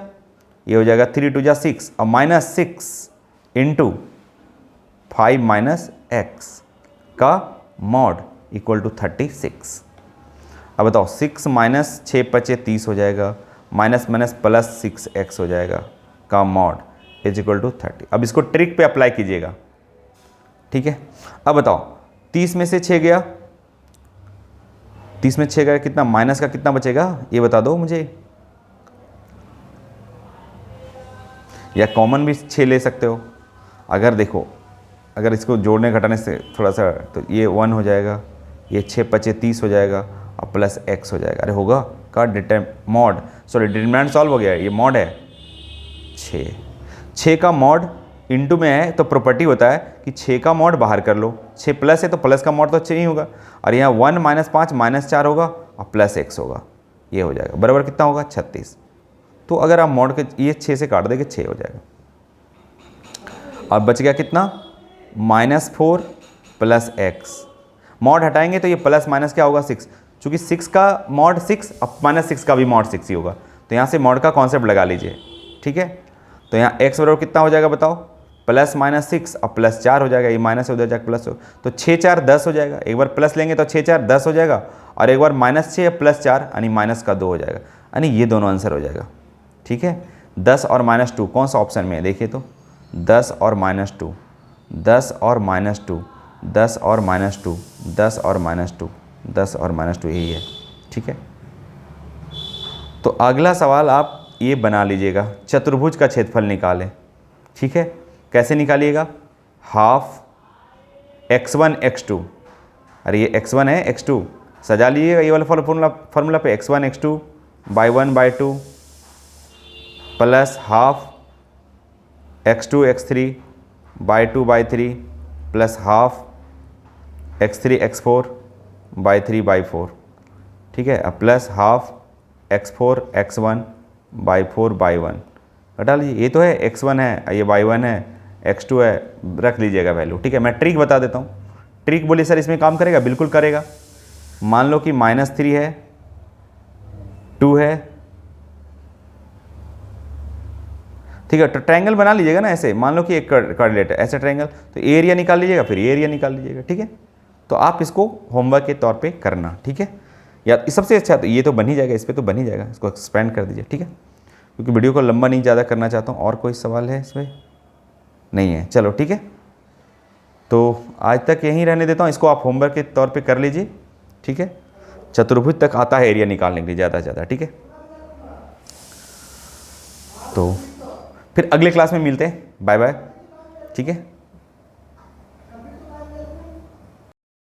Speaker 1: ये हो जाएगा 3 2 6 और -6 इंटू 5 - x का मॉड इक्वल टू 36। अब बताओ 6 - 6 × 5 = 30 हो जाएगा, माइनस माइनस प्लस 6x हो जाएगा का मॉड इज इक्वल टू 30। अब इसको ट्रिक पे अप्लाई कीजिएगा। ठीक है, अब बताओ 30 में से 6 गया, 30 में 6 गया, कितना माइनस का कितना बचेगा ये बता दो मुझे, या कॉमन भी 6 ले सकते हो। अगर देखो, अगर इसको जोड़ने घटाने से थोड़ा सा, तो ये 1 हो जाएगा, ये 6 × 5 = 30 हो जाएगा और प्लस x हो जाएगा। अरे होगा का डिटरमिनेंट सॉल्व हो गया, ये मॉड है 6 का मॉड इंटू में है, तो प्रॉपर्टी होता है कि 6 का मॉड बाहर कर लो, 6 प्लस है तो प्लस का मॉड तो 6 ही होगा, और यहाँ 1 - 5 -4 होगा और प्लस x होगा, ये हो जाएगा बराबर कितना होगा 36। तो अगर आप मॉड के ये 6 से काट देंगे 6 हो जाएगा। अब बच गया कितना -4 + x, मॉड हटाएंगे तो ये प्लस माइनस क्या होगा 6, चूँकि 6 का मॉड 6 और -6 का भी मॉड 6 ही होगा, तो यहाँ से मॉड का कॉन्सेप्ट लगा लीजिए। ठीक है, तो यहाँ x बराबर कितना हो जाएगा बताओ, +-6 और +4 हो जाएगा, ये माइनस है उधर जाकर प्लस हो, तो 6 4 10 हो जाएगा, एक बार प्लस लेंगे तो 6 4 10 हो जाएगा, और एक बार -6 +4 यानी माइनस का 2 हो जाएगा, यानी ये दोनों आंसर हो जाएगा। ठीक है, 10 और -2 कौन सा ऑप्शन में है देखिए तो, 10 और -2, 10 और -2, 10 और -2, 10 और -2, 10 और -2 यही है। ठीक है, तो अगला सवाल आप ये बना लीजिएगा, चतुर्भुज का क्षेत्रफल निकालें। ठीक है, कैसे निकालिएगा, हाफ x1 x2, अरे ये x1 है x2 सजा लीजिएगा, ये वाला फॉर्मूला पे x1 x2 /1/2 plus half x2 x3 /2/3 plus half x3 x4 /3/4। ठीक है, अब प्लस हाफ x4 x1 /4/1 घटा लीजिए, ये तो है x1 है, ये y1 है, x2 है, रख लीजिएगा वैल्यू। ठीक है, मैं ट्रिक बता देता हूँ। ट्रिक बोलिए सर इसमें काम करेगा, बिल्कुल करेगा। मान लो कि -3 है, 2 है, ठीक है, तो ट्रायंगल बना लीजिएगा ना ऐसे, मान लो कि एक कार्डिलेट है ऐसे ट्रायंगल, तो एरिया निकाल लीजिएगा, फिर एरिया निकाल लीजिएगा। ठीक है, तो आप इसको होमवर्क के तौर पे करना। ठीक है, या सबसे अच्छा तो ये तो बन ही जाएगा, इस पर तो बन ही जाएगा, इसको एक्सपेंड कर दीजिए। ठीक है, क्योंकि वीडियो को लंबा नहीं ज़्यादा करना चाहता हूँ। और कोई सवाल है इसमें नहीं है, चलो ठीक है, तो आज तक यहीं रहने देता हूँ, इसको आप होमवर्क के तौर पे कर लीजिए। ठीक है, चतुर्भुज तक आता है एरिया निकालने के लिए ज़्यादा से ज़्यादा। ठीक है, तो फिर अगले क्लास में मिलते हैं, बाय बाय। ठीक है।